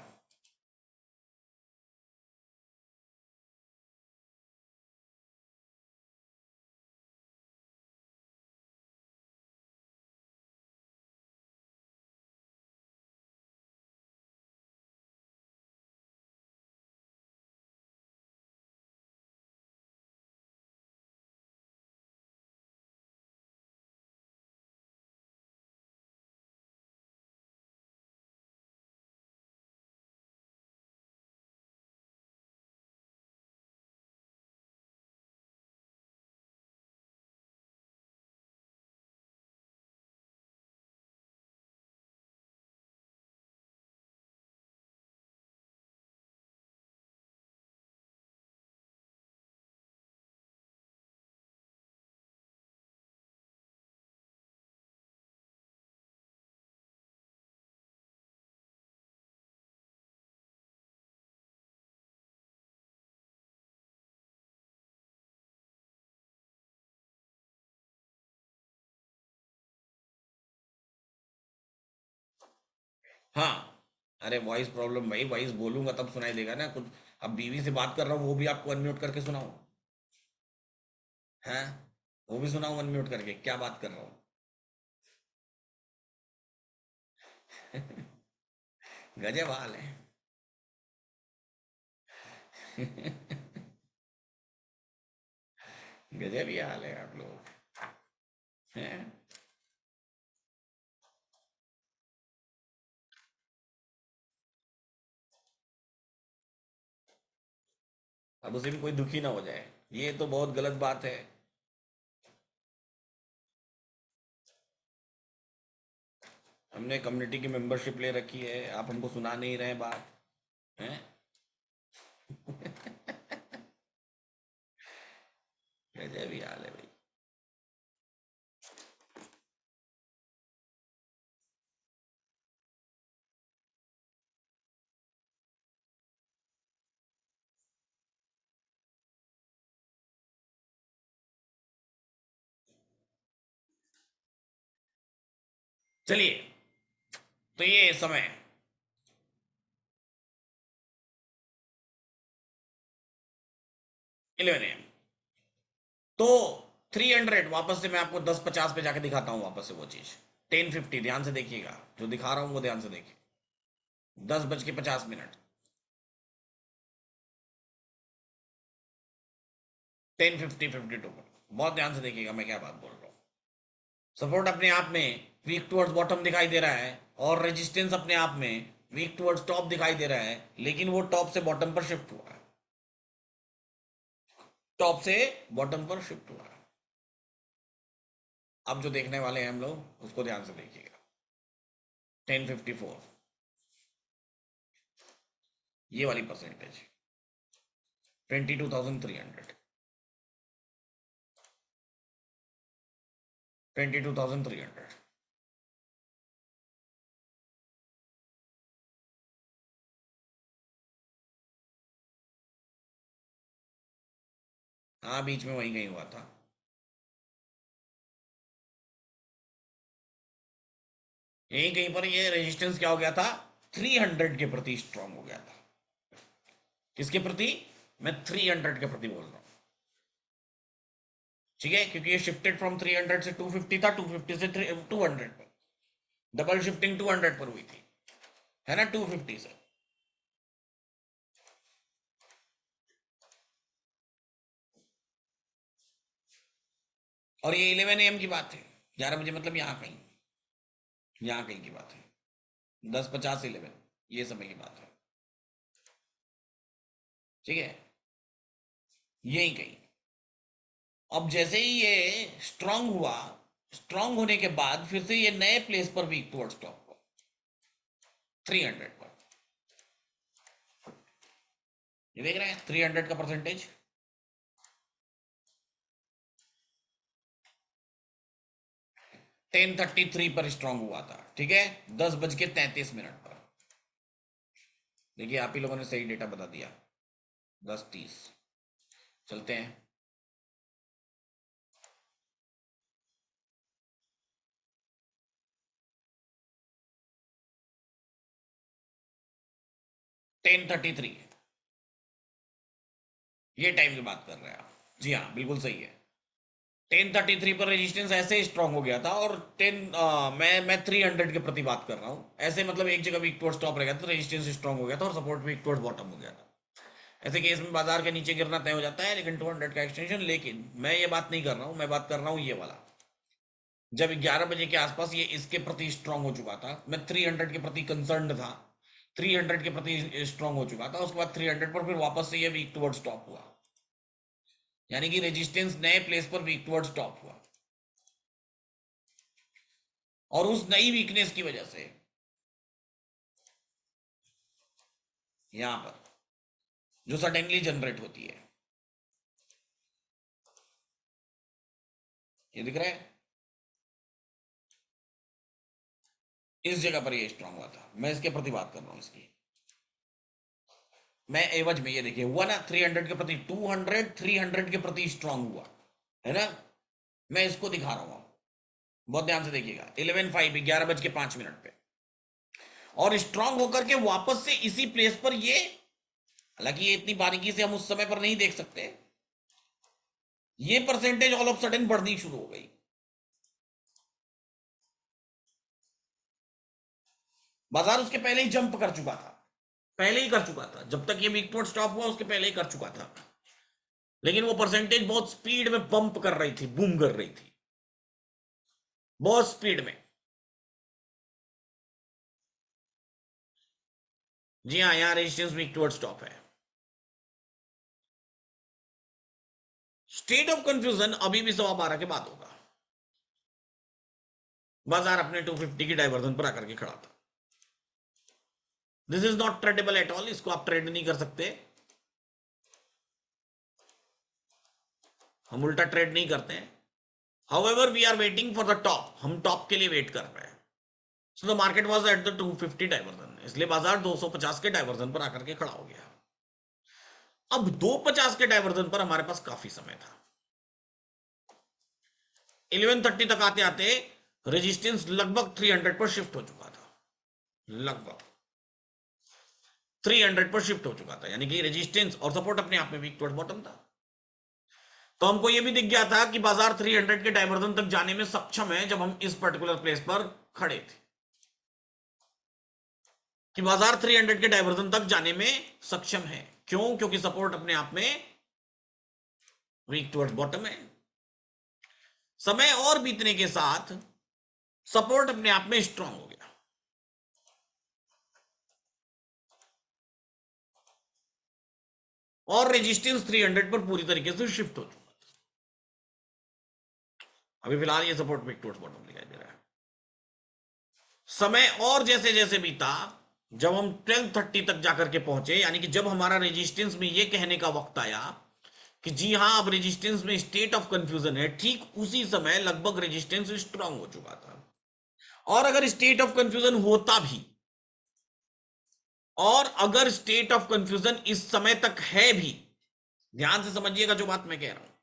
[SPEAKER 1] हाँ, अरे वॉइस प्रॉब्लम भाई, वॉइस बोलूंगा तब सुनाई देगा ना कुछ। अब बीवी से बात कर रहा हूँ, वो भी आपको अनम्यूट करके सुनाऊं? हैं? वो भी सुनाऊं अनम्यूट करके? क्या बात कर रहा हूँ। गजब हाल है। गजब ही हाल है आप लोग हैं। अब उसे भी कोई दुखी ना हो जाए, ये तो बहुत गलत बात है। हमने कम्युनिटी की मेंबरशिप ले रखी है, आप हमको सुना नहीं रहे बात हैं। गजब ही हाल है भाई। चलिए, तो ये समय 11 AM। तो 300 वापस से मैं आपको 10:50 पे जाके दिखाता हूँ वापस से वो चीज। 10:50 ध्यान से देखिएगा, जो दिखा रहा हूँ वो ध्यान से देखिए। 10:50 10:50 52 पर बहुत ध्यान से देखिएगा मैं क्या बात बोल रहा हूँ। सपोर्ट अपने आप में वीक टुवर्ड्स बॉटम दिखाई दे रहा है, और रेजिस्टेंस अपने आप में वीक टुवर्ड्स टॉप दिखाई दे रहा है, लेकिन वो टॉप से बॉटम पर शिफ्ट हुआ है। टॉप से बॉटम पर शिफ्ट हुआ है। अब जो देखने वाले हैं हम लोग उसको ध्यान से देखिएगा। 10:54, ये वाली परसेंटेज, 22,300, 22,300। हाँ, बीच में वही कहीं हुआ था। यही कहीं पर ये रेजिस्टेंस क्या हो गया था, 300 के प्रति स्ट्रांग हो गया था। किसके प्रति? मैं 300 के प्रति बोल रहा हूँ। ठीक है, क्योंकि ये शिफ्टेड फ्रॉम 300 से 250 था, 250 से 200 पर। डबल शिफ्टिंग 200 पर हुई थी, है ना, 250 से। और ये 11 AM की बात है, 11 बजे मतलब यहाँ कहीं, यहाँ कहीं की बात है। 10:50 11, ये समय की बात है। ठीक है, यही कहीं। अब जैसे ही ये स्ट्रांग हुआ, स्ट्रांग होने के बाद फिर से ये नए प्लेस पर वीक टुवर्ड्स टॉप हुआ, 300 पर। ये देख रहे हैं 300 का परसेंटेज। 10:33 पर स्ट्रांग हुआ था, ठीक है, 10:33 पर। देखिए आप ही लोगों ने सही डेटा बता दिया, 10:30। चलते हैं। 10:33, ये टाइम की बात कर रहे हैं आप? जी हाँ, बिल्कुल सही है। 10:33 पर रेजिस्टेंस ऐसे स्ट्रांग हो गया था, और मैं 300 के प्रति बात कर रहा हूँ, ऐसे मतलब एक जगह वीक टुवर्ड्स टॉप रह गया था, रेजिस्टेंस स्ट्रांग हो गया था, और सपोर्ट वीक टुवर्ड्स बॉटम हो गया था। ऐसे केस में बाजार के नीचे गिरना तय हो जाता है, लेकिन 200 का एक्सटेंशन। लेकिन मैं ये बात नहीं कर रहा हूँ, मैं बात कर रहा हूँ ये वाला, जब 11 बजे के आसपास ये इसके प्रति स्ट्रांग हो चुका था, मैं 300 के प्रति कंसर्न था, 300 के प्रति स्ट्रांग हो चुका था, उसके बाद 300 पर फिर वापस से ये वीक टुवर्ड्स टॉप हुआ, यानी कि रेजिस्टेंस नए प्लेस पर वीक टुवर्ड्स टॉप हुआ। और उस नई वीकनेस की वजह से यहां पर जो सडनली जनरेट होती है, ये दिख रहा है, इस जगह पर ये स्ट्रांग हुआ था, मैं इसके प्रति बात कर रहा हूं इसकी। मैं एवज में, ये देखिए हुआ ना, 300 के प्रति 200, 300 के प्रति स्ट्रांग हुआ, है ना। मैं इसको दिखा रहा हूं, बहुत ध्यान से देखिएगा। 11:05, 11:05 पे। और स्ट्रांग होकर के वापस से इसी प्लेस पर ये, हालांकि ये इतनी बारीकी से हम उस समय पर नहीं देख सकते, ये परसेंटेज ऑल ऑफ सडन बढ़नी शुरू हो गई। बाजार उसके पहले ही जंप कर चुका था, पहले ही कर चुका था, जब तक ये वीक टू स्टॉप हुआ उसके पहले ही कर चुका था, लेकिन वो परसेंटेज बहुत स्पीड में पंप कर रही थी, बूम कर रही थी बहुत स्पीड में। जी हाँ, यहां रेजिस्टेंस वीक टू स्टॉप है। स्टेट ऑफ कंफ्यूजन अभी भी 12:15 के बाद होगा। बाजार अपने 250 की डाइवर्जन पर आकर के खड़ा था। This is not tradable at all, इसको आप ट्रेड नहीं कर सकते, हम उल्टा ट्रेड नहीं करते हैं। However we are waiting for the top, हम टॉप के लिए वेट कर रहे हैं। So the market was at the 250 divergence, इसलिए बाजार 250 के डाइवर्जन पर आकर के खड़ा हो गया। अब 250 के डाइवर्जन पर हमारे पास काफी समय था। 11:30 तक आते आते रेजिस्टेंस लगभग 300 पर शिफ्ट हो चुका था, लगभग 300 पर शिफ्ट हो चुका था, यानी कि रेजिस्टेंस और सपोर्ट अपने आप में वीक टुवर्ड्स बॉटम था। तो हमको यह भी दिख गया था कि बाजार 300 के डाइवर्जन तक जाने में सक्षम है, जब हम इस पर्टिकुलर प्लेस पर खड़े थे, कि बाजार 300 के डाइवर्जन तक जाने में सक्षम है। क्यों? क्योंकि सपोर्ट अपने आप में वीक टुवर्ड्स बॉटम है। समय और बीतने के साथ सपोर्ट अपने आप में स्ट्रांग हो गया, और रेजिस्टेंस 300 पर पूरी तरीके से शिफ्ट हो चुका। अभी फिलहाल ये सपोर्ट वीक टुवर्ड्स बॉटम दिखाई दे रहा है। समय और जैसे जैसे बीता, जब हम 12:30 तक जाकर के पहुंचे, यानी कि जब हमारा रेजिस्टेंस में ये कहने का वक्त आया कि जी हां अब रेजिस्टेंस में स्टेट ऑफ कंफ्यूजन है, ठीक उसी समय लगभग रेजिस्टेंस स्ट्रांग हो चुका था। और अगर स्टेट ऑफ कंफ्यूजन होता भी, और अगर स्टेट ऑफ कंफ्यूजन इस समय तक है भी, ध्यान से समझिएगा जो बात मैं कह रहा हूं,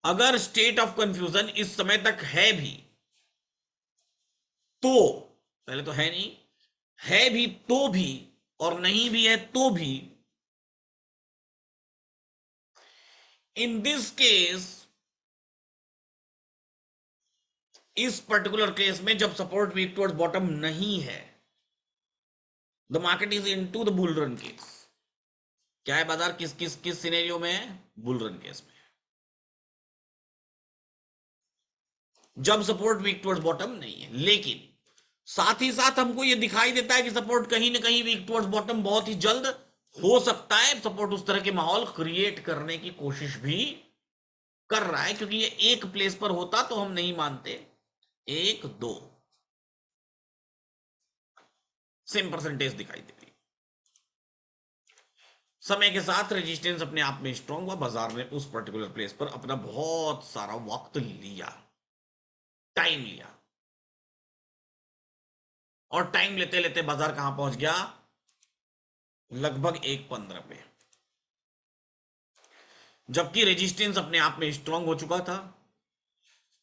[SPEAKER 1] अगर स्टेट ऑफ कंफ्यूजन इस समय तक है भी, तो पहले तो है नहीं, है भी तो भी, और नहीं भी है तो भी, इन दिस केस, इस पर्टिकुलर केस में जब सपोर्ट वीक टुवर्ड्स बॉटम नहीं है, the market is into the bull run case. क्या है, बाजार किस किस किस सिनेरियो में है? बुल रन केस में। जब सपोर्ट वीक टुवर्ड्स बॉटम नहीं है, लेकिन साथ ही साथ हमको यह दिखाई देता है कि सपोर्ट कहीं ना कहीं वीक टुवर्ड्स बॉटम बहुत ही जल्द हो सकता है। सपोर्ट उस तरह के माहौल क्रिएट करने की कोशिश भी कर रहा है, क्योंकि ये एक प्लेस पर होता तो हम नहीं मानते, 1 2 सेम परसेंटेज दिखाई दे रही। समय के साथ रेजिस्टेंस अपने आप में स्ट्रांग हुआ, बाजार ने उस पर्टिकुलर प्लेस पर अपना बहुत सारा वक्त लिया, टाइम लिया, और टाइम लेते लेते बाजार कहां पहुंच गया? लगभग 1:15 पे, जबकि रेजिस्टेंस अपने आप में स्ट्रांग हो चुका था।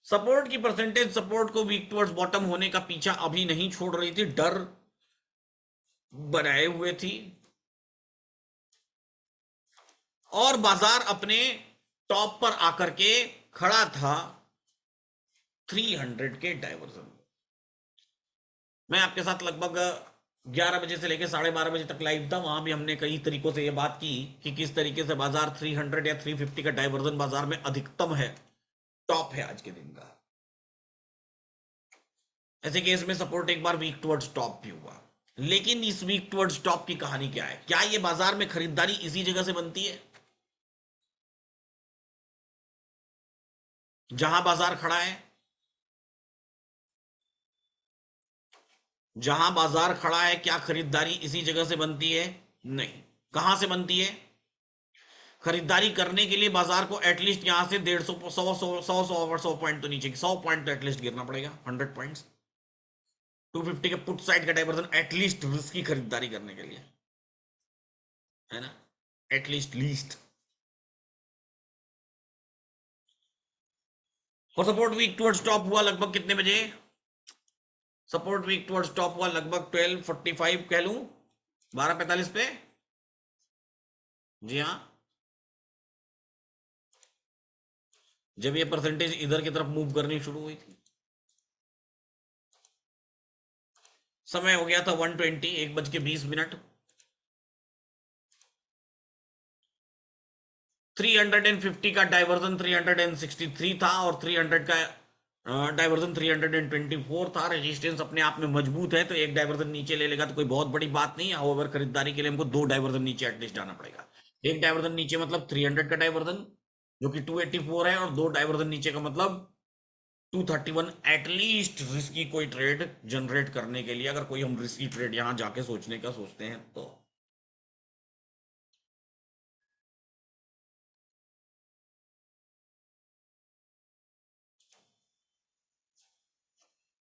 [SPEAKER 1] सपोर्ट की परसेंटेज सपोर्ट को वीक टुवर्ड्स बॉटम होने का पीछा अभी नहीं छोड़ रही थी, डर बनाए हुए थी, और बाजार अपने टॉप पर आकर के खड़ा था 300 के डाइवर्जन। मैं आपके साथ लगभग 11 बजे से लेकर 12:30 बजे तक लाइव था, वहां भी हमने कई तरीकों से यह बात की कि किस तरीके से बाजार 300 या 350 का डाइवर्जन बाजार में अधिकतम है, टॉप है आज के दिन का। ऐसे केस में सपोर्ट एक बार वीक टुवर्ड्स टॉप भी हुआ, लेकिन इस वीक टुवर्ड्स टॉप की कहानी क्या है? क्या ये बाजार में खरीदारी इसी जगह से बनती है जहां बाजार खड़ा है? जहां बाजार खड़ा है, क्या खरीदारी इसी जगह से बनती है? नहीं। कहां से बनती है? खरीदारी करने के लिए बाजार को एटलीस्ट यहां से 150 100 पॉइंट तो नीचे, 100 पॉइंट तो एटलीस्ट गिरना पड़ेगा, 100 पॉइंट्स। 250 के पुट साइड का डाइवर्जन एटलीस्ट रिस्क की खरीदारी करने के लिए, है ना, एटलीस्ट लीस्ट। और सपोर्ट वीक टुवर्ड्स टॉप हुआ लगभग कितने बजे? सपोर्ट वीक टुवर्ड्स टॉप हुआ लगभग 1245 कह लूं, 1245 पे। जी हाँ, जब ये परसेंटेज इधर की तरफ मूव करनी शुरू हुई थी। समय हो गया था 1:20, 1:20। 350 का डाइवर्जन 363 था, और 300 का डाइवर्जन 324 था। रेजिस्टेंस अपने आप में मजबूत है, तो एक डाइवर्जन नीचे ले लेगा तो कोई बहुत बड़ी बात नहीं है। ओवर खरीदारी के लिए हमको दो डाइवर्जन नीचे एटलीस्ट जाना पड़ेगा। एक डाइवर्जन नीचे मतलब 300 का डाइवर्जन जो कि 284 है, और दो डाइवर्जन नीचे का मतलब 231। एटलीस्ट रिस्की कोई ट्रेड जनरेट करने के लिए, अगर कोई हम रिस्की ट्रेड यहां जाके सोचने का सोचते हैं तो।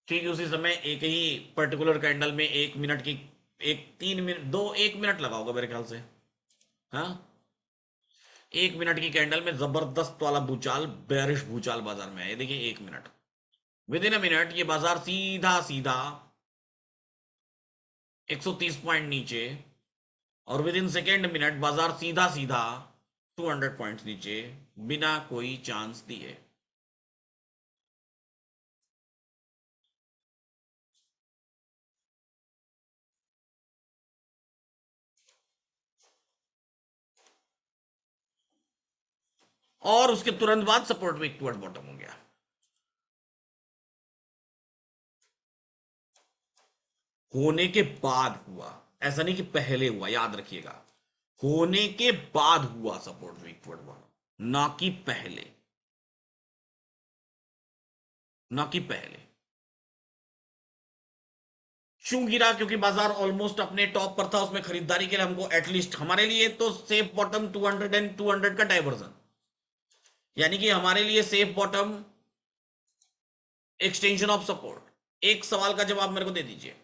[SPEAKER 1] ठीक है, उसी समय एक ही पर्टिकुलर कैंडल में 1 मिनट की, एक 3 मिनट, 1 मिनट लगा होगा मेरे ख्याल से। हाँ, 1 मिनट की कैंडल में जबरदस्त वाला भूचाल, बेरिश भूचाल बाजार में है। ये देखिए 1 minute, with in a minute ये बाजार सीधा सीधा 130 पॉइंट नीचे, और विद इन सेकेंड मिनट बाजार सीधा सीधा 200 पॉइंट्स नीचे, बिना कोई चांस दिए। और उसके तुरंत बाद सपोर्ट वीक टुवर्ड्स बॉटम हो गया। होने के बाद हुआ, ऐसा नहीं कि पहले हुआ, याद रखिएगा। होने के बाद हुआ सपोर्ट वीक टुवर्ड्स बॉटम, ना कि पहले, ना कि पहले। क्यों गिरा? क्योंकि बाजार ऑलमोस्ट अपने टॉप पर था। उसमें खरीदारी के लिए हमको एटलीस्ट, हमारे लिए तो सेफ बॉटम 200 एंड 200 का डाइवर्जन, यानी कि हमारे लिए safe bottom extension of support. एक सवाल का जवाब मेरे को दे दीजिए,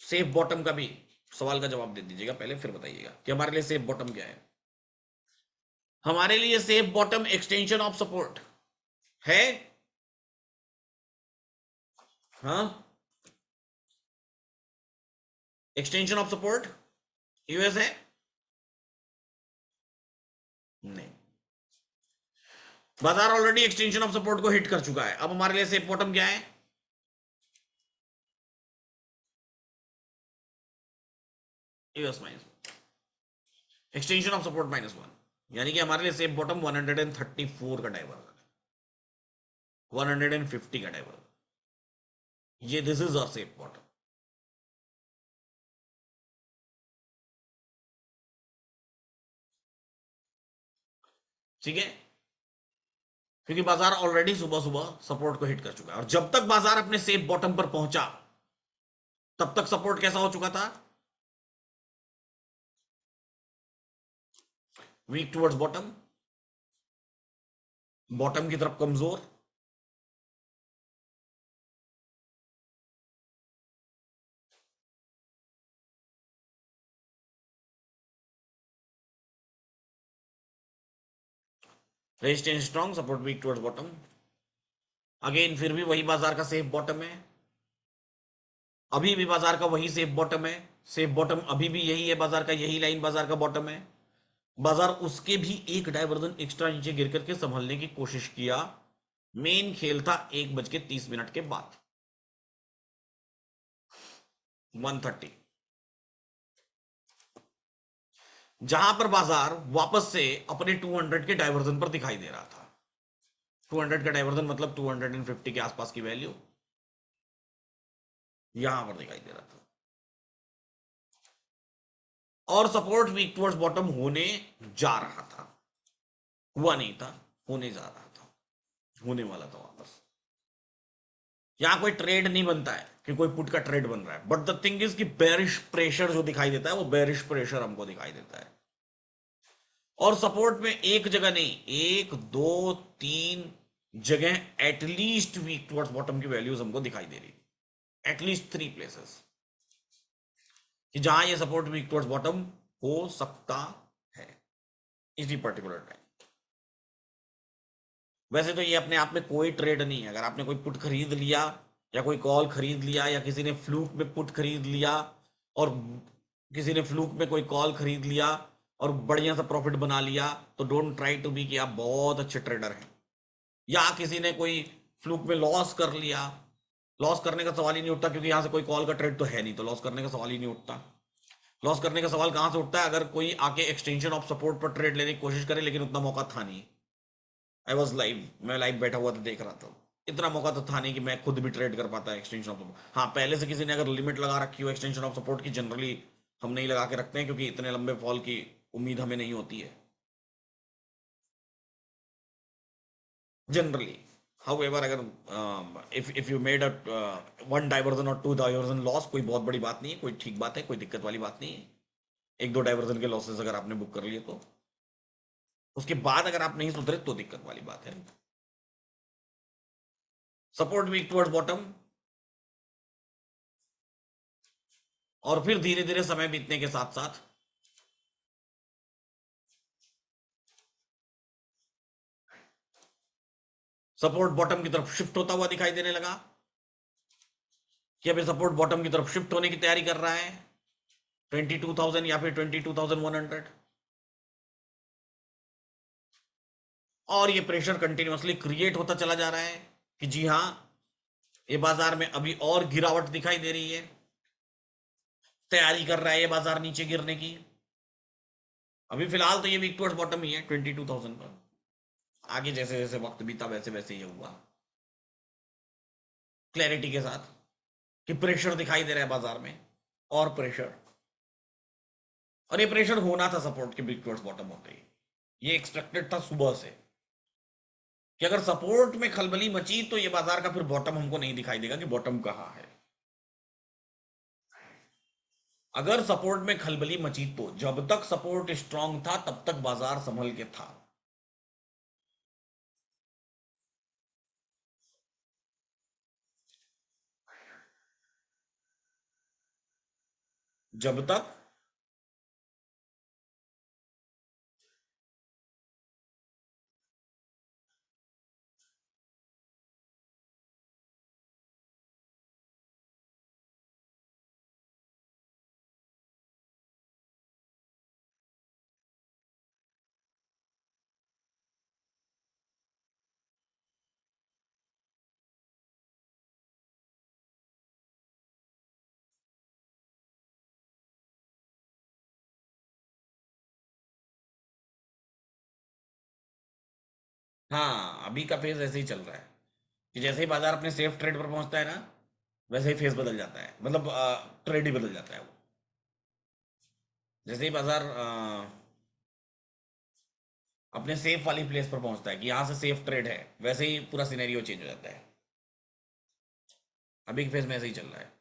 [SPEAKER 1] सेफ बॉटम का भी सवाल का जवाब दे दीजिएगा पहले, फिर बताइएगा कि हमारे लिए सेफ बॉटम क्या है। हमारे लिए safe bottom extension of support है। हाँ, एक्सटेंशन ऑफ सपोर्ट यूएस है। नहीं, बाजार ऑलरेडी एक्सटेंशन ऑफ सपोर्ट को हिट कर चुका है। अब हमारे लिए सेफ बॉटम क्या है? US minus, extension of support -1, यानी कि हमारे लिए सेफ बॉटम 134 का डाइवर्जन है, 150 का डाइवर्जन। ये this is our safe bottom. ठीक है, क्योंकि बाजार ऑलरेडी सुबह सुबह सपोर्ट को हिट कर चुका है, और जब तक बाजार अपने सेफ बॉटम पर पहुंचा तब तक सपोर्ट कैसा हो चुका था? वीक टुवर्ड्स बॉटम, बॉटम की तरफ कमजोर। Resistance strong, support weak towards bottom. Again फिर भी वही बाजार का सेफ बॉटम है, अभी भी बाजार का वही सेफ बॉटम है। सेफ बॉटम अभी भी यही है, बाजार का यही लाइन बाजार का बॉटम है। बाजार उसके भी एक डाइवर्जन एक्स्ट्रा नीचे गिर करके संभलने की कोशिश किया। मेन खेल था 1:30 के बाद, 1:30, जहां पर बाजार वापस से अपने 200 के डाइवर्जन पर दिखाई दे रहा था। 200 का डाइवर्जन मतलब 250 के आसपास की वैल्यू यहां पर दिखाई दे रहा था, और सपोर्ट वीक टुवर्ड्स बॉटम होने जा रहा था। हुआ नहीं था, होने जा रहा था, होने वाला था वापस। यहां कोई ट्रेड नहीं बनता है कि कोई पुट का ट्रेड बन रहा है, बट द थिंग इज कि बेरिश प्रेशर जो दिखाई देता है वो बेरिश प्रेशर हमको दिखाई देता है। और सपोर्ट में एक जगह नहीं, एक दो तीन जगह एटलीस्ट वीक टुवर्ड्स बॉटम की वैल्यूज हमको दिखाई दे रही, एटलीस्ट 3 प्लेसेस कि जहां ये सपोर्ट वीक टुवर्ड्स बॉटम हो सकता है इसी पर्टिकुलर टाइम। वैसे तो ये अपने आप में कोई ट्रेड नहीं है। अगर आपने कोई पुट खरीद लिया या कोई कॉल खरीद लिया, या किसी ने फ्लूक में पुट खरीद लिया, और किसी ने फ्लूक में कोई कॉल खरीद लिया और बढ़िया सा प्रॉफिट बना लिया, तो डोंट ट्राई टू बी कि आप बहुत अच्छे ट्रेडर हैं। या किसी ने कोई फ्लूक में लॉस कर लिया, लॉस करने का सवाल ही नहीं उठता, क्योंकि यहां से कोई कॉल का ट्रेड तो है नहीं, तो लॉस करने का सवाल ही नहीं उठता। लॉस करने का सवाल कहां से उठता है? अगर कोई आके एक्सटेंशन ऑफ सपोर्ट पर ट्रेड लेने की कोशिश करे, लेकिन उतना मौका था नहीं। आई वॉज लाइव, मैं लाइव बैठा हुआ था, देख रहा था। इतना मौका तो था नहीं कि मैं खुद भी ट्रेड कर पाता एक्सटेंशन ऑफ सपोर्ट। हाँ, पहले से किसी ने अगर लिमिट लगा रखी हो एक्सटेंशन ऑफ सपोर्ट की, जनरली हम नहीं लगा के रखते हैं, क्योंकि इतने लंबे फॉल की उम्मीद हमें नहीं होती है जनरली। हाउएवर, अगर if you made a one diversion और टू डाइवर्जन लॉस, कोई बहुत बड़ी बात नहीं है, कोई ठीक बात है, कोई दिक्कत वाली बात नहीं है। एक दो डाइवर्जन के लॉसेस अगर आपने बुक कर लिए, तो उसके बाद अगर आप नहीं सुधरे तो दिक्कत वाली बात है। सपोर्ट वीक टुवर्ड्स बॉटम, और फिर धीरे धीरे समय बीतने के साथ साथ सपोर्ट बॉटम की तरफ शिफ्ट होता हुआ दिखाई देने लगा, कि अभी सपोर्ट बॉटम की तरफ शिफ्ट होने की तैयारी कर रहा है। 22,000 या फिर 22,100, और ये प्रेशर कंटिन्यूअसली क्रिएट होता चला जा रहा है कि जी हाँ, ये बाजार में अभी और गिरावट दिखाई दे रही है, तैयारी कर रहा है ये बाजार नीचे गिरने की। अभी फिलहाल तो ये वीक टुवर्ड्स बॉटम ही है 22,000 पर। आगे जैसे जैसे वक्त बीता वैसे वैसे ये हुआ, क्लैरिटी के साथ, कि प्रेशर दिखाई दे रहा है बाजार में, और प्रेशर, और ये प्रेशर होना था सपोर्ट के वीक टुवर्ड्स बॉटम होते ही। ये एक्सपेक्टेड था सुबह से, कि अगर सपोर्ट में खलबली मची तो ये बाजार का फिर बॉटम हमको नहीं दिखाई देगा कि बॉटम कहाँ है। अगर सपोर्ट में खलबली मची तो जब तक सपोर्ट स्ट्रांग था तब तक बाजार संभल के था। जब तक, हाँ, अभी का फेज ऐसे ही चल रहा है, कि जैसे ही बाजार अपने सेफ ट्रेड पर पहुंचता है ना, वैसे ही फेज बदल जाता है, मतलब ट्रेड ही बदल जाता है वो। जैसे ही बाजार अपने सेफ वाली प्लेस पर पहुंचता है कि यहाँ से सेफ ट्रेड है, वैसे ही पूरा सिनेरियो चेंज हो जाता है। अभी के फेज में ऐसे ही चल रहा है।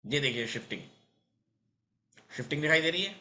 [SPEAKER 1] ये देखिए, शिफ्टिंग, शिफ्टिंग दिखाई दे रही है।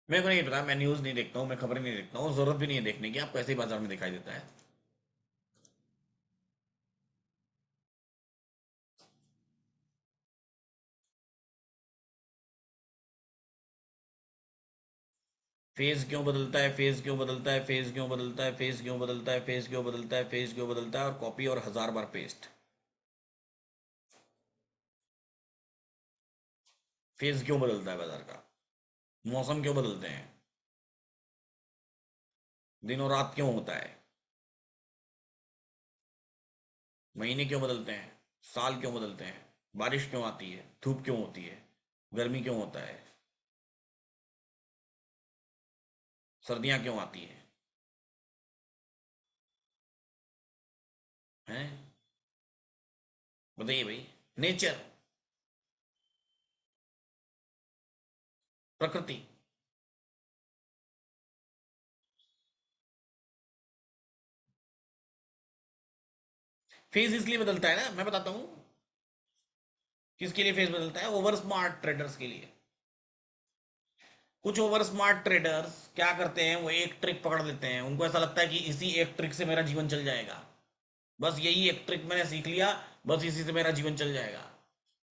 [SPEAKER 1] मेरे को नहीं पता, मैं न्यूज़ नहीं देखता हूँ, मैं खबरें नहीं देखता हूँ, जरूरत भी नहीं है देखने की, आपको ऐसे ही बाजार में दिखाई देता है। फेज क्यों बदलता है, फेज क्यों बदलता है, फेज क्यों बदलता है, फेज क्यों बदलता है, फेज क्यों बदलता है, फेज क्यों बदलता है, और कॉपी और हजार बार पेस्ट। फेज क्यों बदलता है बाजार का? मौसम क्यों बदलते हैं? दिन और रात क्यों होता है? महीने क्यों बदलते हैं? साल क्यों बदलते हैं? बारिश क्यों आती है, धूप क्यों होती है, गर्मी क्यों होता है, सर्दियां क्यों आती है? हैं? बताइए भाई। नेचर, प्रकृति। फेज इसलिए बदलता है ना, मैं बताता हूँ किसके लिए फेज बदलता है। ओवर स्मार्ट ट्रेडर्स के लिए। कुछ ओवर स्मार्ट ट्रेडर्स क्या करते हैं, वो एक ट्रिक पकड़ लेते हैं, उनको ऐसा लगता है कि इसी एक ट्रिक से मेरा जीवन चल जाएगा। बस यही एक ट्रिक मैंने सीख लिया, बस इसी से मेरा जीवन चल जाएगा।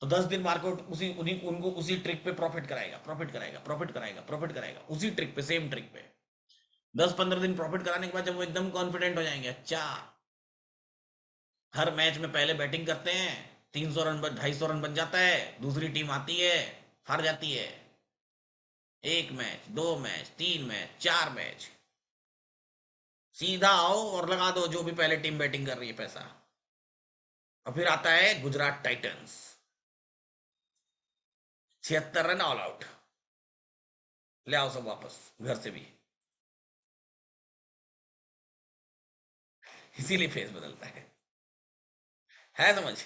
[SPEAKER 1] तो 10 दिन मार्केट उसी उन्हीं उनको उसी ट्रिक पे प्रॉफिट कराएगा, प्रॉफिट कराएगा, प्रॉफिट कराएगा, प्रॉफिट कराएगा, उसी ट्रिक पे, सेम ट्रिक पे। 10-15 दिन प्रॉफिट कराने के बाद जब वो एकदम कॉन्फिडेंट हो जाएंगे, अच्छा, हर मैच में पहले बैटिंग करते हैं, 300 रन 250 रन बन जाता है, दूसरी टीम आती है, हार जाती है। एक मैच, दो मैच, 3 मैच, 4 मैच, सीधा आओ और लगा दो जो भी पहले टीम बैटिंग कर रही है पैसा। और फिर आता है Gujarat Titans, 76 run all out, ले आओ सब वापस घर से भी। इसीलिए फेस बदलता है समझ।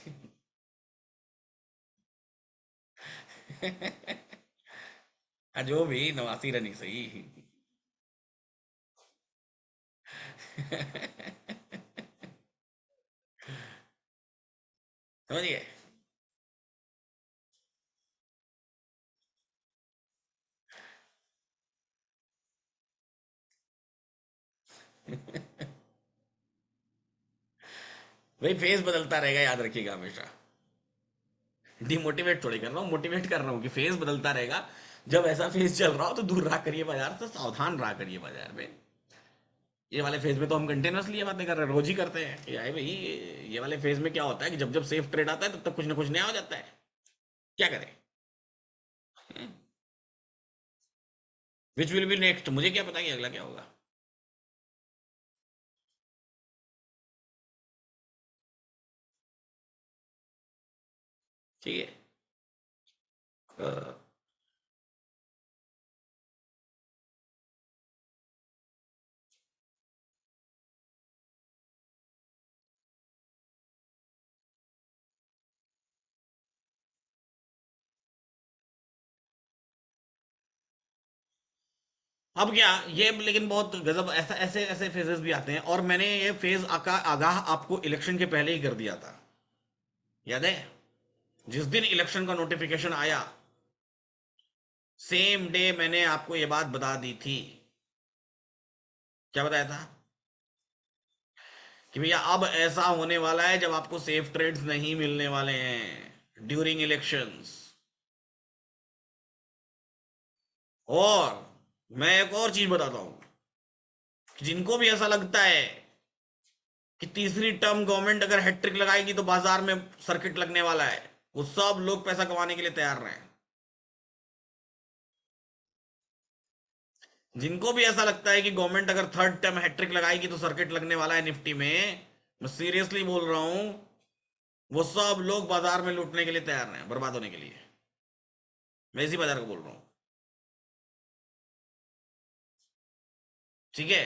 [SPEAKER 1] जो भी 89 रन ही सही। समझिए। भाई फेस बदलता रहेगा, याद रखिएगा हमेशा। डिमोटिवेट थोड़ी कर रहा हूँ, मोटिवेट कर रहा हूँ कि फेस बदलता रहेगा। जब ऐसा फेस चल रहा हो तो दूर रहा करिए बाजार से, सावधान रहा करिए बाजार में। ये वाले फेज में तो हम कंटिन्यूसली ये बातें कर रहे हैं, रोज ही करते हैं कि भाई, ये वाले फेज में क्या होता है कि जब जब सेफ ट्रेड आता है तब तक कुछ ना कुछ नया हो जाता है। क्या करें। विच विल बी नेक्स्ट, मुझे क्या पता कि अगला क्या होगा। ठीक है। अब क्या, ये लेकिन बहुत गजब, ऐसा ऐसे ऐसे फेजेस भी आते हैं, और मैंने ये फेज आका आगाह आपको इलेक्शन के पहले ही कर दिया था, याद है। जिस दिन इलेक्शन का नोटिफिकेशन आया, सेम डे मैंने आपको ये बात बता दी थी। क्या बताया था? कि भैया अब ऐसा होने वाला है जब आपको सेफ ट्रेड्स नहीं मिलने वाले हैं ड्यूरिंग इलेक्शंस। और मैं एक और चीज बताता हूं, कि जिनको भी ऐसा लगता है कि तीसरी टर्म गवर्नमेंट अगर हैट्रिक लगाएगी तो बाजार में सर्किट लगने वाला है, वो सब लोग पैसा कमाने के लिए तैयार रहे। जिनको भी ऐसा लगता है कि गवर्नमेंट अगर थर्ड टर्म हैट्रिक लगाएगी तो सर्किट लगने वाला है निफ्टी में, मैं सीरियसली बोल रहा हूं, वो सब लोग बाजार में लूटने के लिए तैयार हैं, बर्बाद होने के लिए। मैं इसी बाजार को बोल रहा हूं। ठीक है।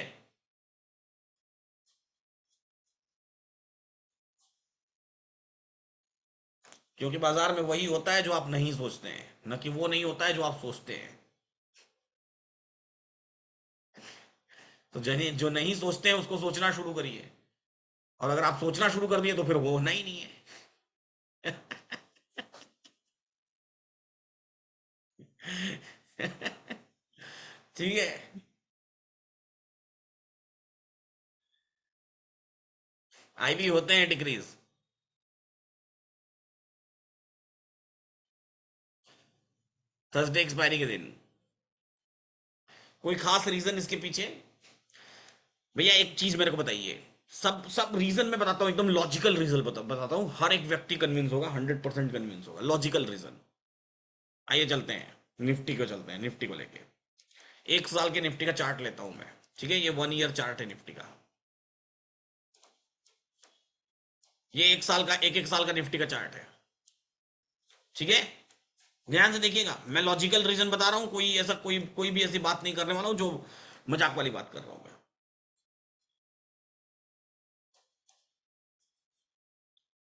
[SPEAKER 1] क्योंकि बाजार में वही होता है जो आप नहीं सोचते हैं, न कि वो नहीं होता है जो आप सोचते हैं। तो जो नहीं सोचते हैं उसको सोचना शुरू करिए, और अगर आप सोचना शुरू कर दिए तो फिर वो होना ही नहीं है। ठीक है। आईवी होते हैं डिक्रीज। थर्सडे एक्सपायरी के दिन। कोई खास रीजन इसके पीछे? भैया एक चीज मेरे को बताइए। सब सब रीजन मैं बताता हूँ, एकदम लॉजिकल रीजन बताता हूँ, हर एक व्यक्ति कन्विंस होगा, 100% कन्विंस होगा, लॉजिकल रीजन। आइए चलते हैं निफ्टी को, चलते हैं निफ्टी को लेके। 1 साल के निफ्टी का चार्ट लेता हूं मैं। ठीक है, ये 1 ईयर चार्ट है निफ्टी का। ये 1 साल का, एक एक साल का निफ्टी का चार्ट है। ठीक है। ध्यान से देखिएगा, मैं लॉजिकल रीजन बता रहा हूं, कोई ऐसा कोई कोई भी ऐसी बात नहीं करने वाला हूं जो मजाक वाली बात कर रहा हूं मैं।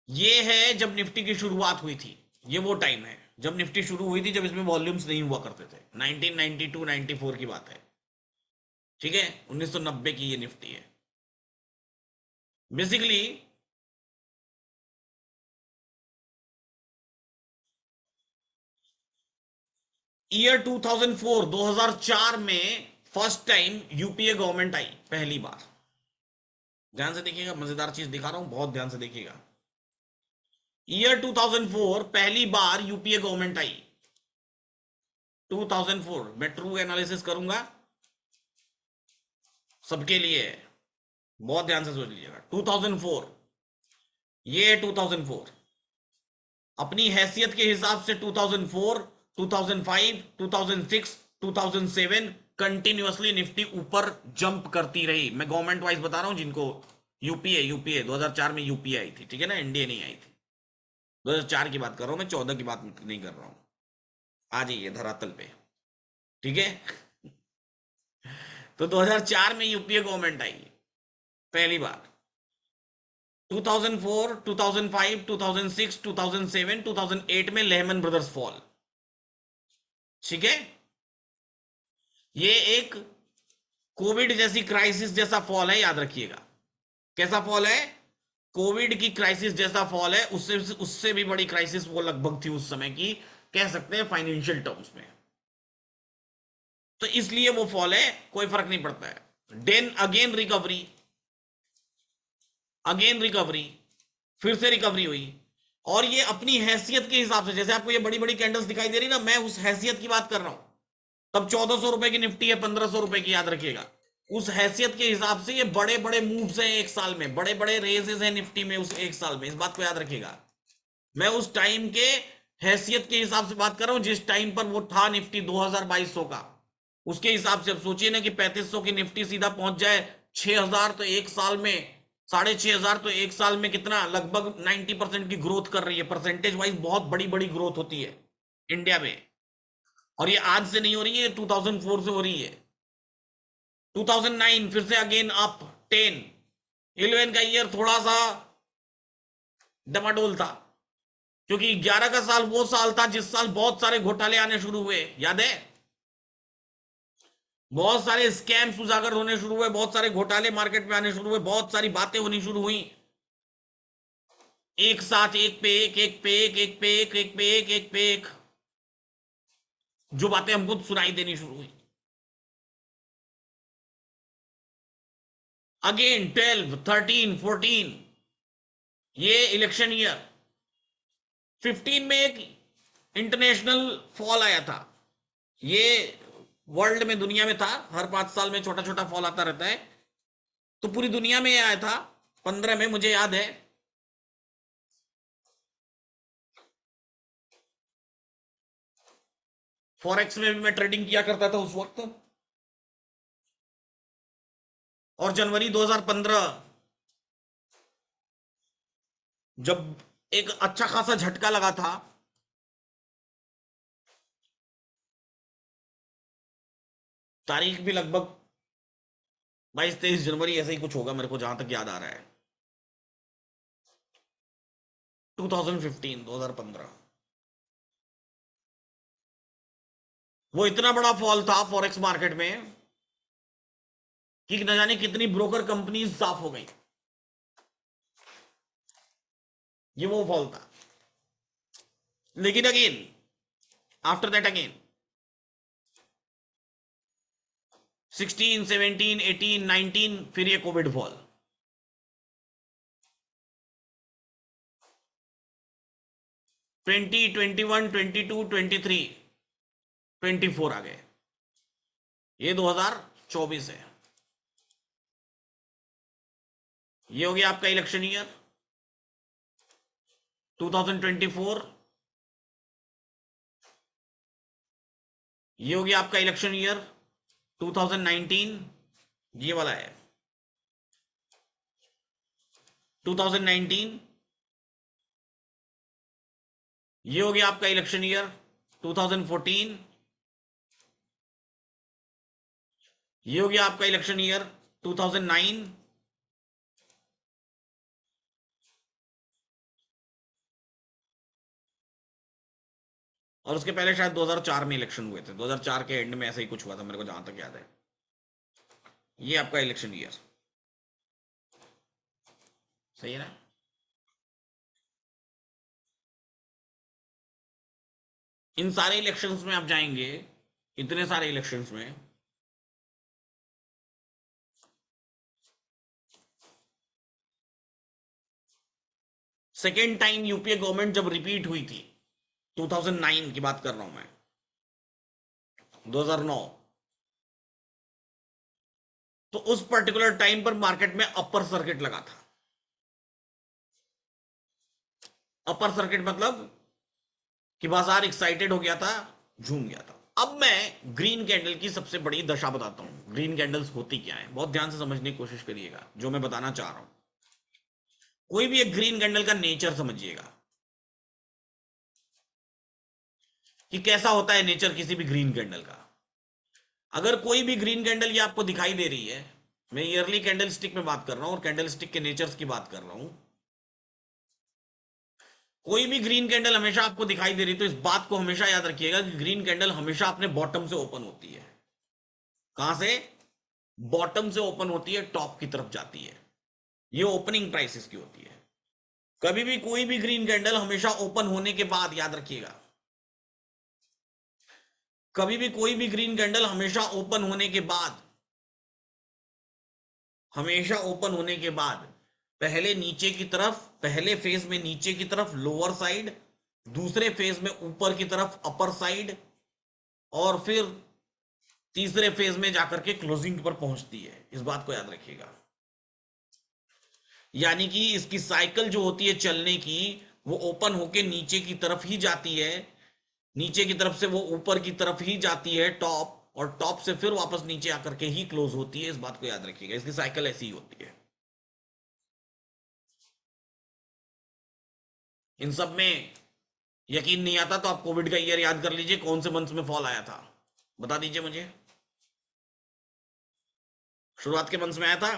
[SPEAKER 1] ये है जब निफ्टी की शुरुआत हुई थी, ये वो टाइम है जब निफ्टी शुरू हुई थी, जब इसमें वॉल्यूम्स नहीं हुआ करते थे, 1992-94 की बात है। ठीक है, 1990 की ये निफ्टी है बेसिकली। ईयर 2004, 2004 में फर्स्ट टाइम यूपीए गवर्नमेंट आई पहली बार। ध्यान से देखिएगा, मजेदार चीज दिखा रहा हूं, बहुत ध्यान से देखिएगा। ईयर 2004 पहली बार यूपीए गवर्नमेंट आई। 2004 मैं ट्रू एनालिसिस करूंगा सबके लिए है, बहुत ध्यान से सोच लीजिएगा। 2004, ये 2004 अपनी हैसियत के हिसाब से 2004, 2005, 2006, 2007 कंटिन्यूअसली निफ्टी ऊपर जंप करती रही। मैं गवर्नमेंट वाइज बता रहा हूं जिनको यूपीए, 2004 में यूपीए आई थी, ठीक है ना, एनडीए नहीं आई थी। 2004 की बात कर रहा हूं मैं, 14 की बात नहीं कर रहा हूं। आ जाइए धरातल पे, ठीक है। तो 2004 में यूपीए गवर्नमेंट आई पहली बार। 2004, 2005, 2006, 2007, 2008 में लेहमन ब्रदर्स फॉल। ठीक है, ये एक कोविड जैसी क्राइसिस जैसा फॉल है, याद रखिएगा। कैसा फॉल है? कोविड की क्राइसिस जैसा फॉल है। उससे उससे भी बड़ी क्राइसिस वो लगभग थी उस समय की, कह सकते हैं फाइनेंशियल टर्म्स में। तो इसलिए वो फॉल है, कोई फर्क नहीं पड़ता है। Then again recovery, again recovery, फिर से रिकवरी हुई। और ये अपनी हैसियत के हिसाब से, जैसे आपको ये बड़ी बड़ी कैंडल्स दिखाई दे रही ना, मैं उस हैसियत की बात कर रहा हूं। तब 1400 रुपए की निफ्टी है, 1500 रुपए की, याद रखिएगा। उस हैसियत के हिसाब से ये बड़े बड़े मूव्स हैं एक साल में, बड़े बड़े रेजेस हैं निफ्टी में उस एक साल में, इस बात को याद रखिएगा। मैं उस टाइम के हैसियत के हिसाब से बात कर रहा हूं, जिस टाइम पर वो था निफ्टी 2200 का। उसके हिसाब से अब सोचिए ना कि 3500 की निफ्टी सीधा पहुंच जाए 6000, तो एक साल में 6500, तो एक साल में कितना, लगभग 90% की ग्रोथ कर रही है। परसेंटेज वाइज बहुत बड़ी बड़ी ग्रोथ होती है इंडिया में। और ये आज से नहीं हो रही है, 2004 से हो रही है। 2009 फिर से अगेन अप 10, 11 का ईयर थोड़ा सा डमाडोल था, क्योंकि 11 का साल वो साल था जिस साल बहुत सारे घोटाले आने शुरू हुए, याद है? बहुत सारे स्कैम्स उजागर होने शुरू हुए, बहुत सारे घोटाले मार्केट में आने शुरू हुए, बहुत सारी बातें होनी शुरू हुई एक साथ, एक पे एक, एक पे एक, एक पे एक, एक पे एक, एक पे एक, जो बातें हमको सुनाई देनी शुरू हुई। अगेन 12, 13, 14, ये इलेक्शन ईयर। 15 में एक इंटरनेशनल फॉल आया था। ये वर्ल्ड में, दुनिया में था, हर 5 साल में छोटा छोटा फॉल आता रहता है। तो पूरी दुनिया में आया था 15 में, मुझे याद है। फॉरेक्स में भी मैं ट्रेडिंग किया करता था उस वक्त। और जनवरी 2015, जब एक अच्छा खासा झटका लगा था, तारीख भी लगभग 22-23 जनवरी ऐसे ही कुछ होगा, मेरे को जहां तक याद आ रहा है। 2015, 2015, वो इतना बड़ा फॉल था फॉरेक्स मार्केट में कि न जाने कितनी ब्रोकर कंपनीज साफ हो गई। ये वो फॉल था। लेकिन अगेन, आफ्टर दैट अगेन 16, 17, 18, 19, फिर ये कोविड फॉल। 20, 21, 22, 23, 24 आ गए। ये 2024 है। ये हो गया आपका इलेक्शन ईयर 2024। ये हो गया आपका इलेक्शन ईयर 2019, ये वाला है 2019। ये हो गया आपका इलेक्शन ईयर 2014। ये हो गया आपका इलेक्शन ईयर 2009। और उसके पहले शायद 2004 में इलेक्शन हुए थे, 2004 के एंड में ऐसा ही कुछ हुआ था मेरे को जहां तक याद है। ये आपका इलेक्शन ईयर सही है ना। इन सारे इलेक्शंस में आप जाएंगे, इतने सारे इलेक्शंस में सेकेंड टाइम यूपीए गवर्नमेंट जब रिपीट हुई थी, 2009 की बात कर रहा हूं मैं, 2009, तो उस पर्टिकुलर टाइम पर मार्केट में अपर सर्किट लगा था। अपर सर्किट मतलब कि बाजार एक्साइटेड हो गया था, झूम गया था। अब मैं ग्रीन कैंडल की सबसे बड़ी दशा बताता हूं। ग्रीन कैंडल्स होती क्या है, बहुत ध्यान से समझने की कोशिश करिएगा जो मैं बताना चाह रहा हूं। कोई भी एक ग्रीन कैंडल का नेचर समझिएगा कि कैसा होता है नेचर किसी भी ग्रीन कैंडल का। अगर कोई भी ग्रीन कैंडल ये आपको दिखाई दे रही है, मैं ईयरली कैंडल स्टिक में बात कर रहा हूं और कैंडल स्टिक के नेचर्स की बात कर रहा हूं, कोई भी ग्रीन कैंडल हमेशा आपको दिखाई दे रही है तो इस बात को हमेशा याद रखिएगा कि ग्रीन कैंडल हमेशा अपने बॉटम से ओपन होती है। कहां से? बॉटम से ओपन होती है, टॉप की तरफ जाती है। ये ओपनिंग प्राइसेस की होती है। कभी भी कोई भी ग्रीन कैंडल हमेशा ओपन होने के बाद, याद रखिएगा, कभी भी कोई भी ग्रीन कैंडल हमेशा ओपन होने के बाद, हमेशा ओपन होने के बाद पहले नीचे की तरफ, पहले फेज में नीचे की तरफ लोअर साइड, दूसरे फेज में ऊपर की तरफ अपर साइड, और फिर तीसरे फेज में जाकर के क्लोजिंग पर पहुंचती है। इस बात को याद रखिएगा। यानी कि इसकी साइकिल जो होती है चलने की, वो ओपन होके नीचे की तरफ ही जाती है, नीचे की तरफ से वो ऊपर की तरफ ही जाती है टॉप, और टॉप से फिर वापस नीचे आकर के ही क्लोज होती है। इस बात को याद रखिएगा, इसकी साइकिल ऐसी ही होती है। इन सब में यकीन नहीं आता तो आप कोविड का ईयर याद कर लीजिए, कौन से मंथ में फॉल आया था, बता दीजिए मुझे। शुरुआत के मंथ में आया था,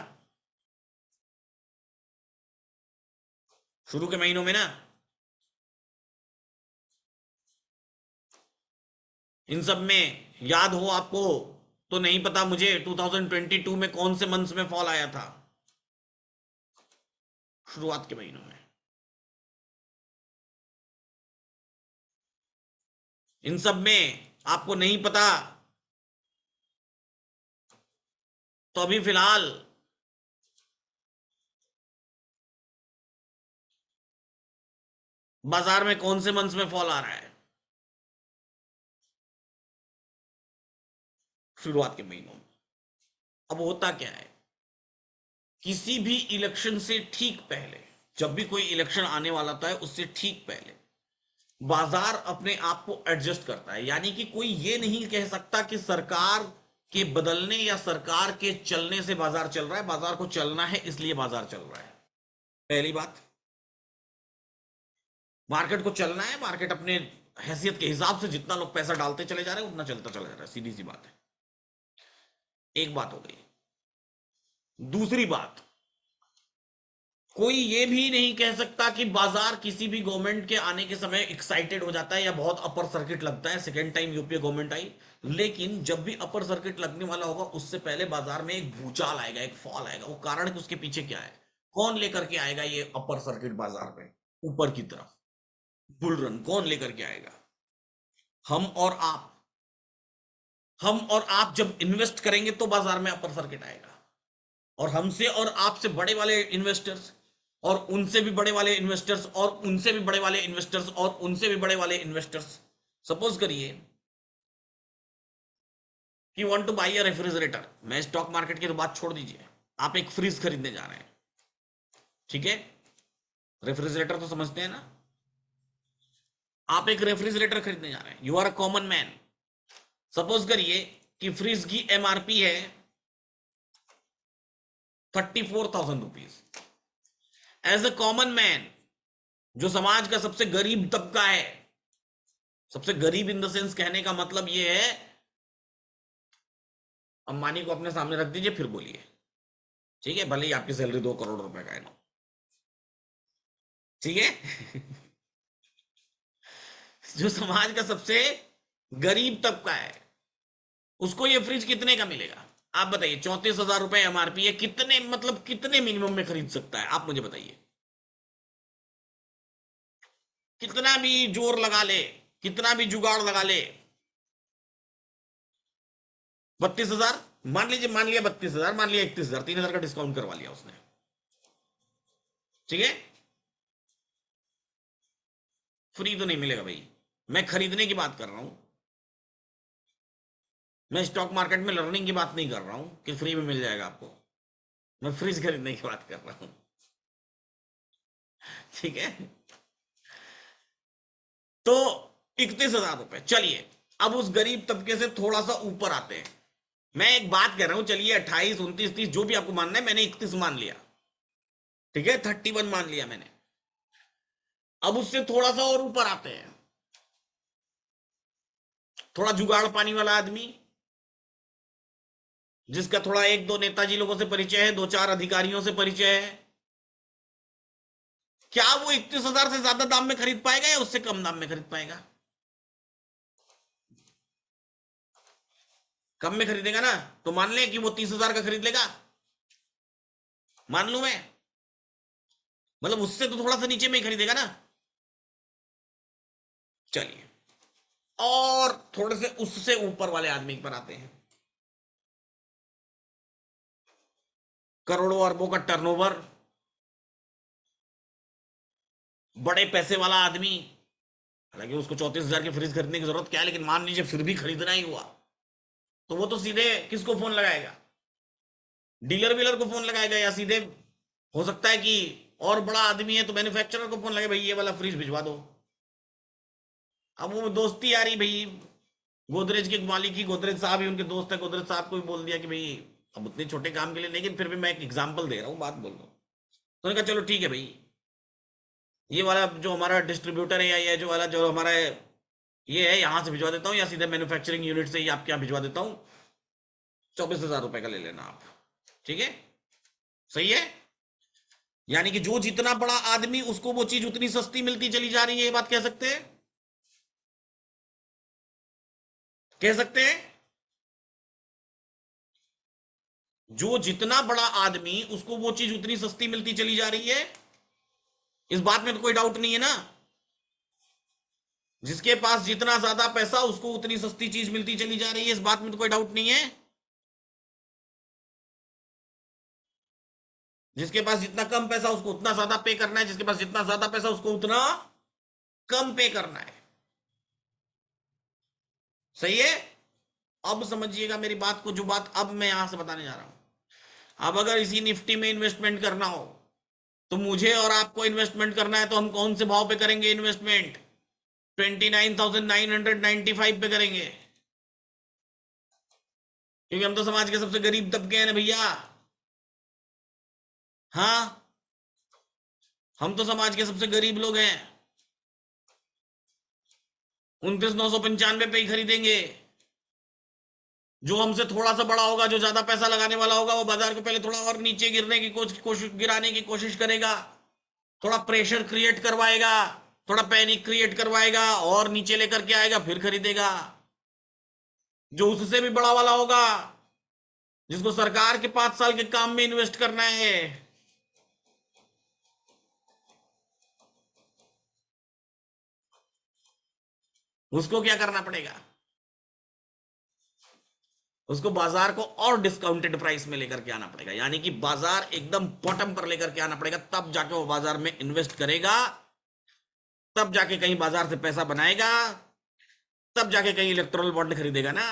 [SPEAKER 1] शुरू के महीनों में ना। इन सब में याद हो आपको तो नहीं पता मुझे 2022 में कौन से मंथ में फॉल आया था, शुरुआत के महीनों में। इन सब में आपको नहीं पता तो अभी फिलहाल बाजार में कौन से मंथ में फॉल आ रहा है, शुरुआत के महीनों में। अब होता क्या है, किसी भी इलेक्शन से ठीक पहले, जब भी कोई इलेक्शन आने वाला होता है उससे ठीक पहले बाजार अपने आप को एडजस्ट करता है। यानी कि कोई ये नहीं कह सकता कि सरकार के बदलने या सरकार के चलने से बाजार चल रहा है, बाजार को चलना है इसलिए बाजार चल रहा है। पहली बात, मार्केट को चलना है, मार्केट अपने हैसियत के हिसाब से जितना लोग पैसा डालते चले जा रहे हैं उतना चलता चला जा रहा है, सीधी सी बात है। एक बात हो गई। दूसरी बात, कोई ये भी नहीं कह सकता कि बाजार किसी भी गवर्नमेंट के आने के समय एक्साइटेड हो जाता है या बहुत अपर सर्किट लगता है। सेकेंड टाइम यूपीए गवर्नमेंट आई, लेकिन जब भी अपर सर्किट लगने वाला होगा उससे पहले बाजार में एक भूचाल आएगा, एक फॉल आएगा। वो कारण कि उसके पीछे क्या है, कौन लेकर के आएगा ये अपर सर्किट बाजार में ऊपर की तरफ, बुल रन कौन लेकर के आएगा? हम और आप। हम और आप जब इन्वेस्ट करेंगे तो बाजार में अपर सर्किट आएगा, और हमसे और आपसे बड़े वाले इन्वेस्टर्स, और उनसे भी बड़े वाले इन्वेस्टर्स, और उनसे भी बड़े वाले इन्वेस्टर्स, और उनसे भी बड़े वाले इन्वेस्टर्स। सपोज करिए कि want two by a refrigerator, मैं स्टॉक मार्केट की तो बात छोड़ दीजिए, आप एक फ्रिज खरीदने जा रहे हैं, ठीक है? रेफ्रिजरेटर तो समझते हैं ना? आप एक रेफ्रिजरेटर खरीदने जा रहे हैं, you are a common man. Suppose करिए कि फ्रिज की एमआरपी है 34,000 rupees. As a common man, जो समाज का सबसे गरीब तबका है, सबसे गरीब इन द सेंस कहने का मतलब ये है, अंबानी को अपने सामने रख दीजिए फिर बोलिए, ठीक है? भले ही आपकी सैलरी 2 करोड़ रुपए का है ना, ठीक है? जो समाज का सबसे गरीब तबका है, उसको ये फ्रिज कितने का मिलेगा? आप बताइए, 34,000 रुपए एमआरपी है, कितने मतलब कितने मिनिमम में खरीद सकता है? आप मुझे बताइए। कितना भी जोर लगा ले, कितना भी जुगाड़ लगा ले, 32,000। मान लीजिए, मान लिया 32,000, मान लिया 31,000, 3,000 का डिस्काउंट करवा लिया उसने, ठीक है। फ्री तो नहीं मिलेगा भाई, मैं खरीदने की बात कर रहा हूं। मैं स्टॉक मार्केट में लर्निंग की बात नहीं कर रहा हूं कि फ्री में मिल जाएगा आपको। मैं फ्रिज खरीदने की बात कर रहा हूं, ठीक है। तो 31,000 रुपए, चलिए। अब उस गरीब तबके से थोड़ा सा ऊपर आते हैं। मैं एक बात कह रहा हूं, चलिए 28, 29, 30 जो भी आपको मानना है, मैंने 31 मान लिया, ठीक है, 31 मान लिया मैंने। अब उससे थोड़ा सा और ऊपर आते हैं, थोड़ा जुगाड़ पानी वाला आदमी, जिसका थोड़ा एक दो नेताजी लोगों से परिचय है, दो चार अधिकारियों से परिचय है। क्या वो 31,000 से ज्यादा दाम में खरीद पाएगा या उससे कम दाम में खरीद पाएगा? कम में खरीदेगा ना। तो मान ले कि वो 30,000 का खरीद लेगा, मान लू मैं, मतलब उससे तो थोड़ा सा नीचे में ही खरीदेगा ना। चलिए, और थोड़े से उससे ऊपर वाले आदमी पर आते हैं। करोड़ों अरबों का टर्नओवर, बड़े पैसे वाला आदमी। हालांकि उसको 34,000 की फ्रिज खरीदने की जरूरत क्या है, लेकिन मान लीजिए फिर भी खरीदना ही हुआ, तो वो तो सीधे किसको फोन लगाएगा? डीलर व्हीलर को फोन लगाएगा, या सीधे हो सकता है कि और बड़ा आदमी है तो मैन्युफैक्चरर को फोन लगे, भाई ये वाला फ्रिज भिजवा दो। अब वो दोस्ती आ रही भाई, गोदरेज के मालिक ही गोदरेज साहब ही उनके दोस्त है, गोदरेज साहब को भी बोल दिया कि भाई अब उतने छोटे काम के लिए, लेकिन फिर भी मैं एक एग्जांपल दे रहा हूँ, बात बोल रहा हूँ। तो उन्होंने कहा चलो ठीक है भाई, ये वाला जो हमारा डिस्ट्रीब्यूटर है, या ये जो वाला जो हमारा ये है, यहाँ से भिजवा देता हूँ, या सीधे मैन्युफैक्चरिंग यूनिट से ही आपके यहाँ भिजवा देता हूँ, 24,000 रुपए का ले लेना आप, ठीक है। सही है। यानी कि जो जितना बड़ा आदमी, उसको वो चीज उतनी सस्ती मिलती चली जा रही है, ये बात कह सकते हैं, कह सकते हैं। जो जितना बड़ा आदमी, उसको वो चीज उतनी सस्ती मिलती चली जा रही है, इस बात में तो कोई डाउट नहीं है ना। जिसके पास जितना ज्यादा पैसा, उसको उतनी सस्ती चीज मिलती चली जा रही है, इस बात में तो कोई डाउट नहीं है। जिसके पास जितना कम पैसा, उसको उतना ज्यादा पे करना है, जिसके पास जितना ज्यादा पैसा, उसको उतना कम पे करना है। सही है। अब समझिएगा मेरी बात को, जो बात अब मैं यहां से बताने जा रहा हूं। अब अगर इसी निफ्टी में इन्वेस्टमेंट करना हो, तो मुझे और आपको इन्वेस्टमेंट करना है, तो हम कौन से भाव पे करेंगे इन्वेस्टमेंट? 29,995 पे करेंगे, क्योंकि हम तो समाज के सबसे गरीब तबके हैं ना भैया। हाँ, हम तो समाज के सबसे गरीब लोग हैं। 29,995 पे ही खरीदेंगे। जो हमसे थोड़ा सा बड़ा होगा, जो ज्यादा पैसा लगाने वाला होगा, वो बाजार को पहले थोड़ा और नीचे गिरने की कोशिश गिराने की कोशिश करेगा, थोड़ा प्रेशर क्रिएट करवाएगा, थोड़ा पैनिक क्रिएट करवाएगा, और नीचे लेकर के आएगा, फिर खरीदेगा। जो उससे भी बड़ा वाला होगा, जिसको सरकार के 5 साल के काम में इन्वेस्ट करना है, उसको क्या करना पड़ेगा? उसको बाजार को और डिस्काउंटेड प्राइस में लेकर के आना पड़ेगा, यानी कि बाजार एकदम बॉटम पर लेकर के आना पड़ेगा, तब जाके वो बाजार में इन्वेस्ट करेगा, तब जाके कहीं बाजार से पैसा बनाएगा, तब जाके कहीं इलेक्ट्रल बॉन्ड खरीदेगा ना।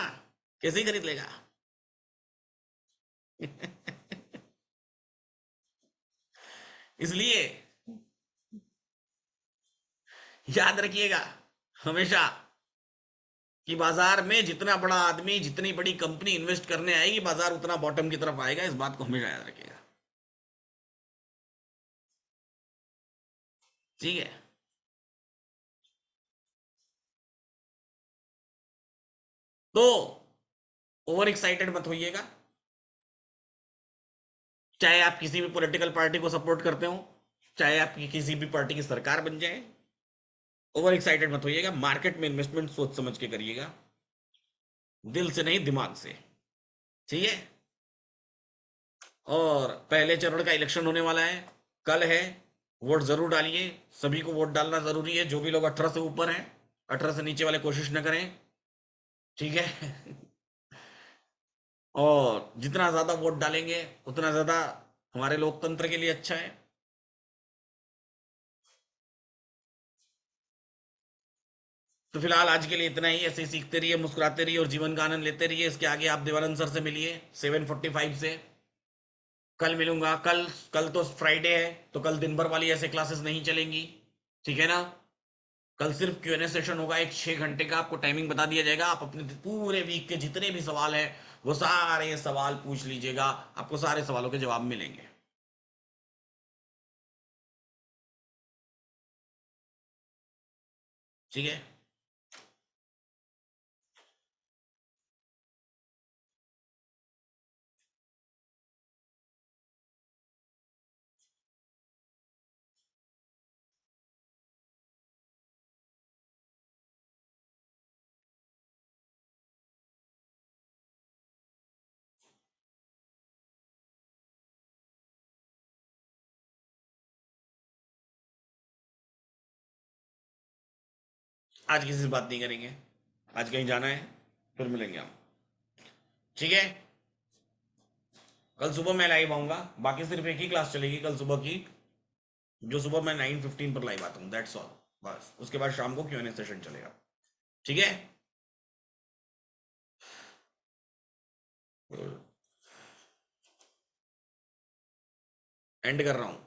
[SPEAKER 1] कैसे ही खरीद लेगा? इसलिए याद रखिएगा हमेशा, कि बाजार में जितना बड़ा आदमी, जितनी बड़ी कंपनी इन्वेस्ट करने आएगी, बाजार उतना बॉटम की तरफ आएगा, इस बात को हमेशा याद रखिएगा, ठीक है। तो ओवर एक्साइटेड मत होइएगा, चाहे आप किसी भी पॉलिटिकल पार्टी को सपोर्ट करते हो, चाहे आपकी किसी भी पार्टी की सरकार बन जाए, ओवर एक्साइटेड मत होइएगा, मार्केट में इन्वेस्टमेंट सोच समझ के करिएगा, दिल से नहीं दिमाग से, ठीक है। और पहले चरण का इलेक्शन होने वाला है, कल है, वोट जरूर डालिए, सभी को वोट डालना जरूरी है, जो भी लोग 18 से ऊपर हैं, 18 से नीचे वाले कोशिश न करें, ठीक है। और जितना ज्यादा वोट डालेंगे उतना ज्यादा हमारे लोकतंत्र के लिए अच्छा है। तो फिलहाल आज के लिए इतना ही, ऐसे ही सीखते रहिए, मुस्कुराते रहिए और जीवन का आनंद लेते रहिए। इसके आगे आप देवानंद सर से मिलिए 7:45 से। कल मिलूंगा, कल, कल तो फ्राइडे है, तो कल दिन भर वाली ऐसे क्लासेस नहीं चलेंगी, ठीक है ना। कल सिर्फ Q&A सेशन होगा, एक 6 घंटे का आपको टाइमिंग बता दिया जाएगा। आप अपने पूरे वीक के जितने भी सवाल हैं वो सारे सवाल पूछ लीजिएगा, आपको सारे सवालों के जवाब मिलेंगे, ठीक है। आज किसी से बात नहीं करेंगे, आज कहीं जाना है, फिर मिलेंगे हम, ठीक है। कल सुबह मैं लाइव आऊंगा, बाकी सिर्फ एक ही क्लास चलेगी कल सुबह की, जो सुबह मैं 9:15 पर लाइव आता हूँ, दैट्स ऑल। बस उसके बाद शाम को Q&A सेशन चलेगा, ठीक है। एंड कर रहा हूँ।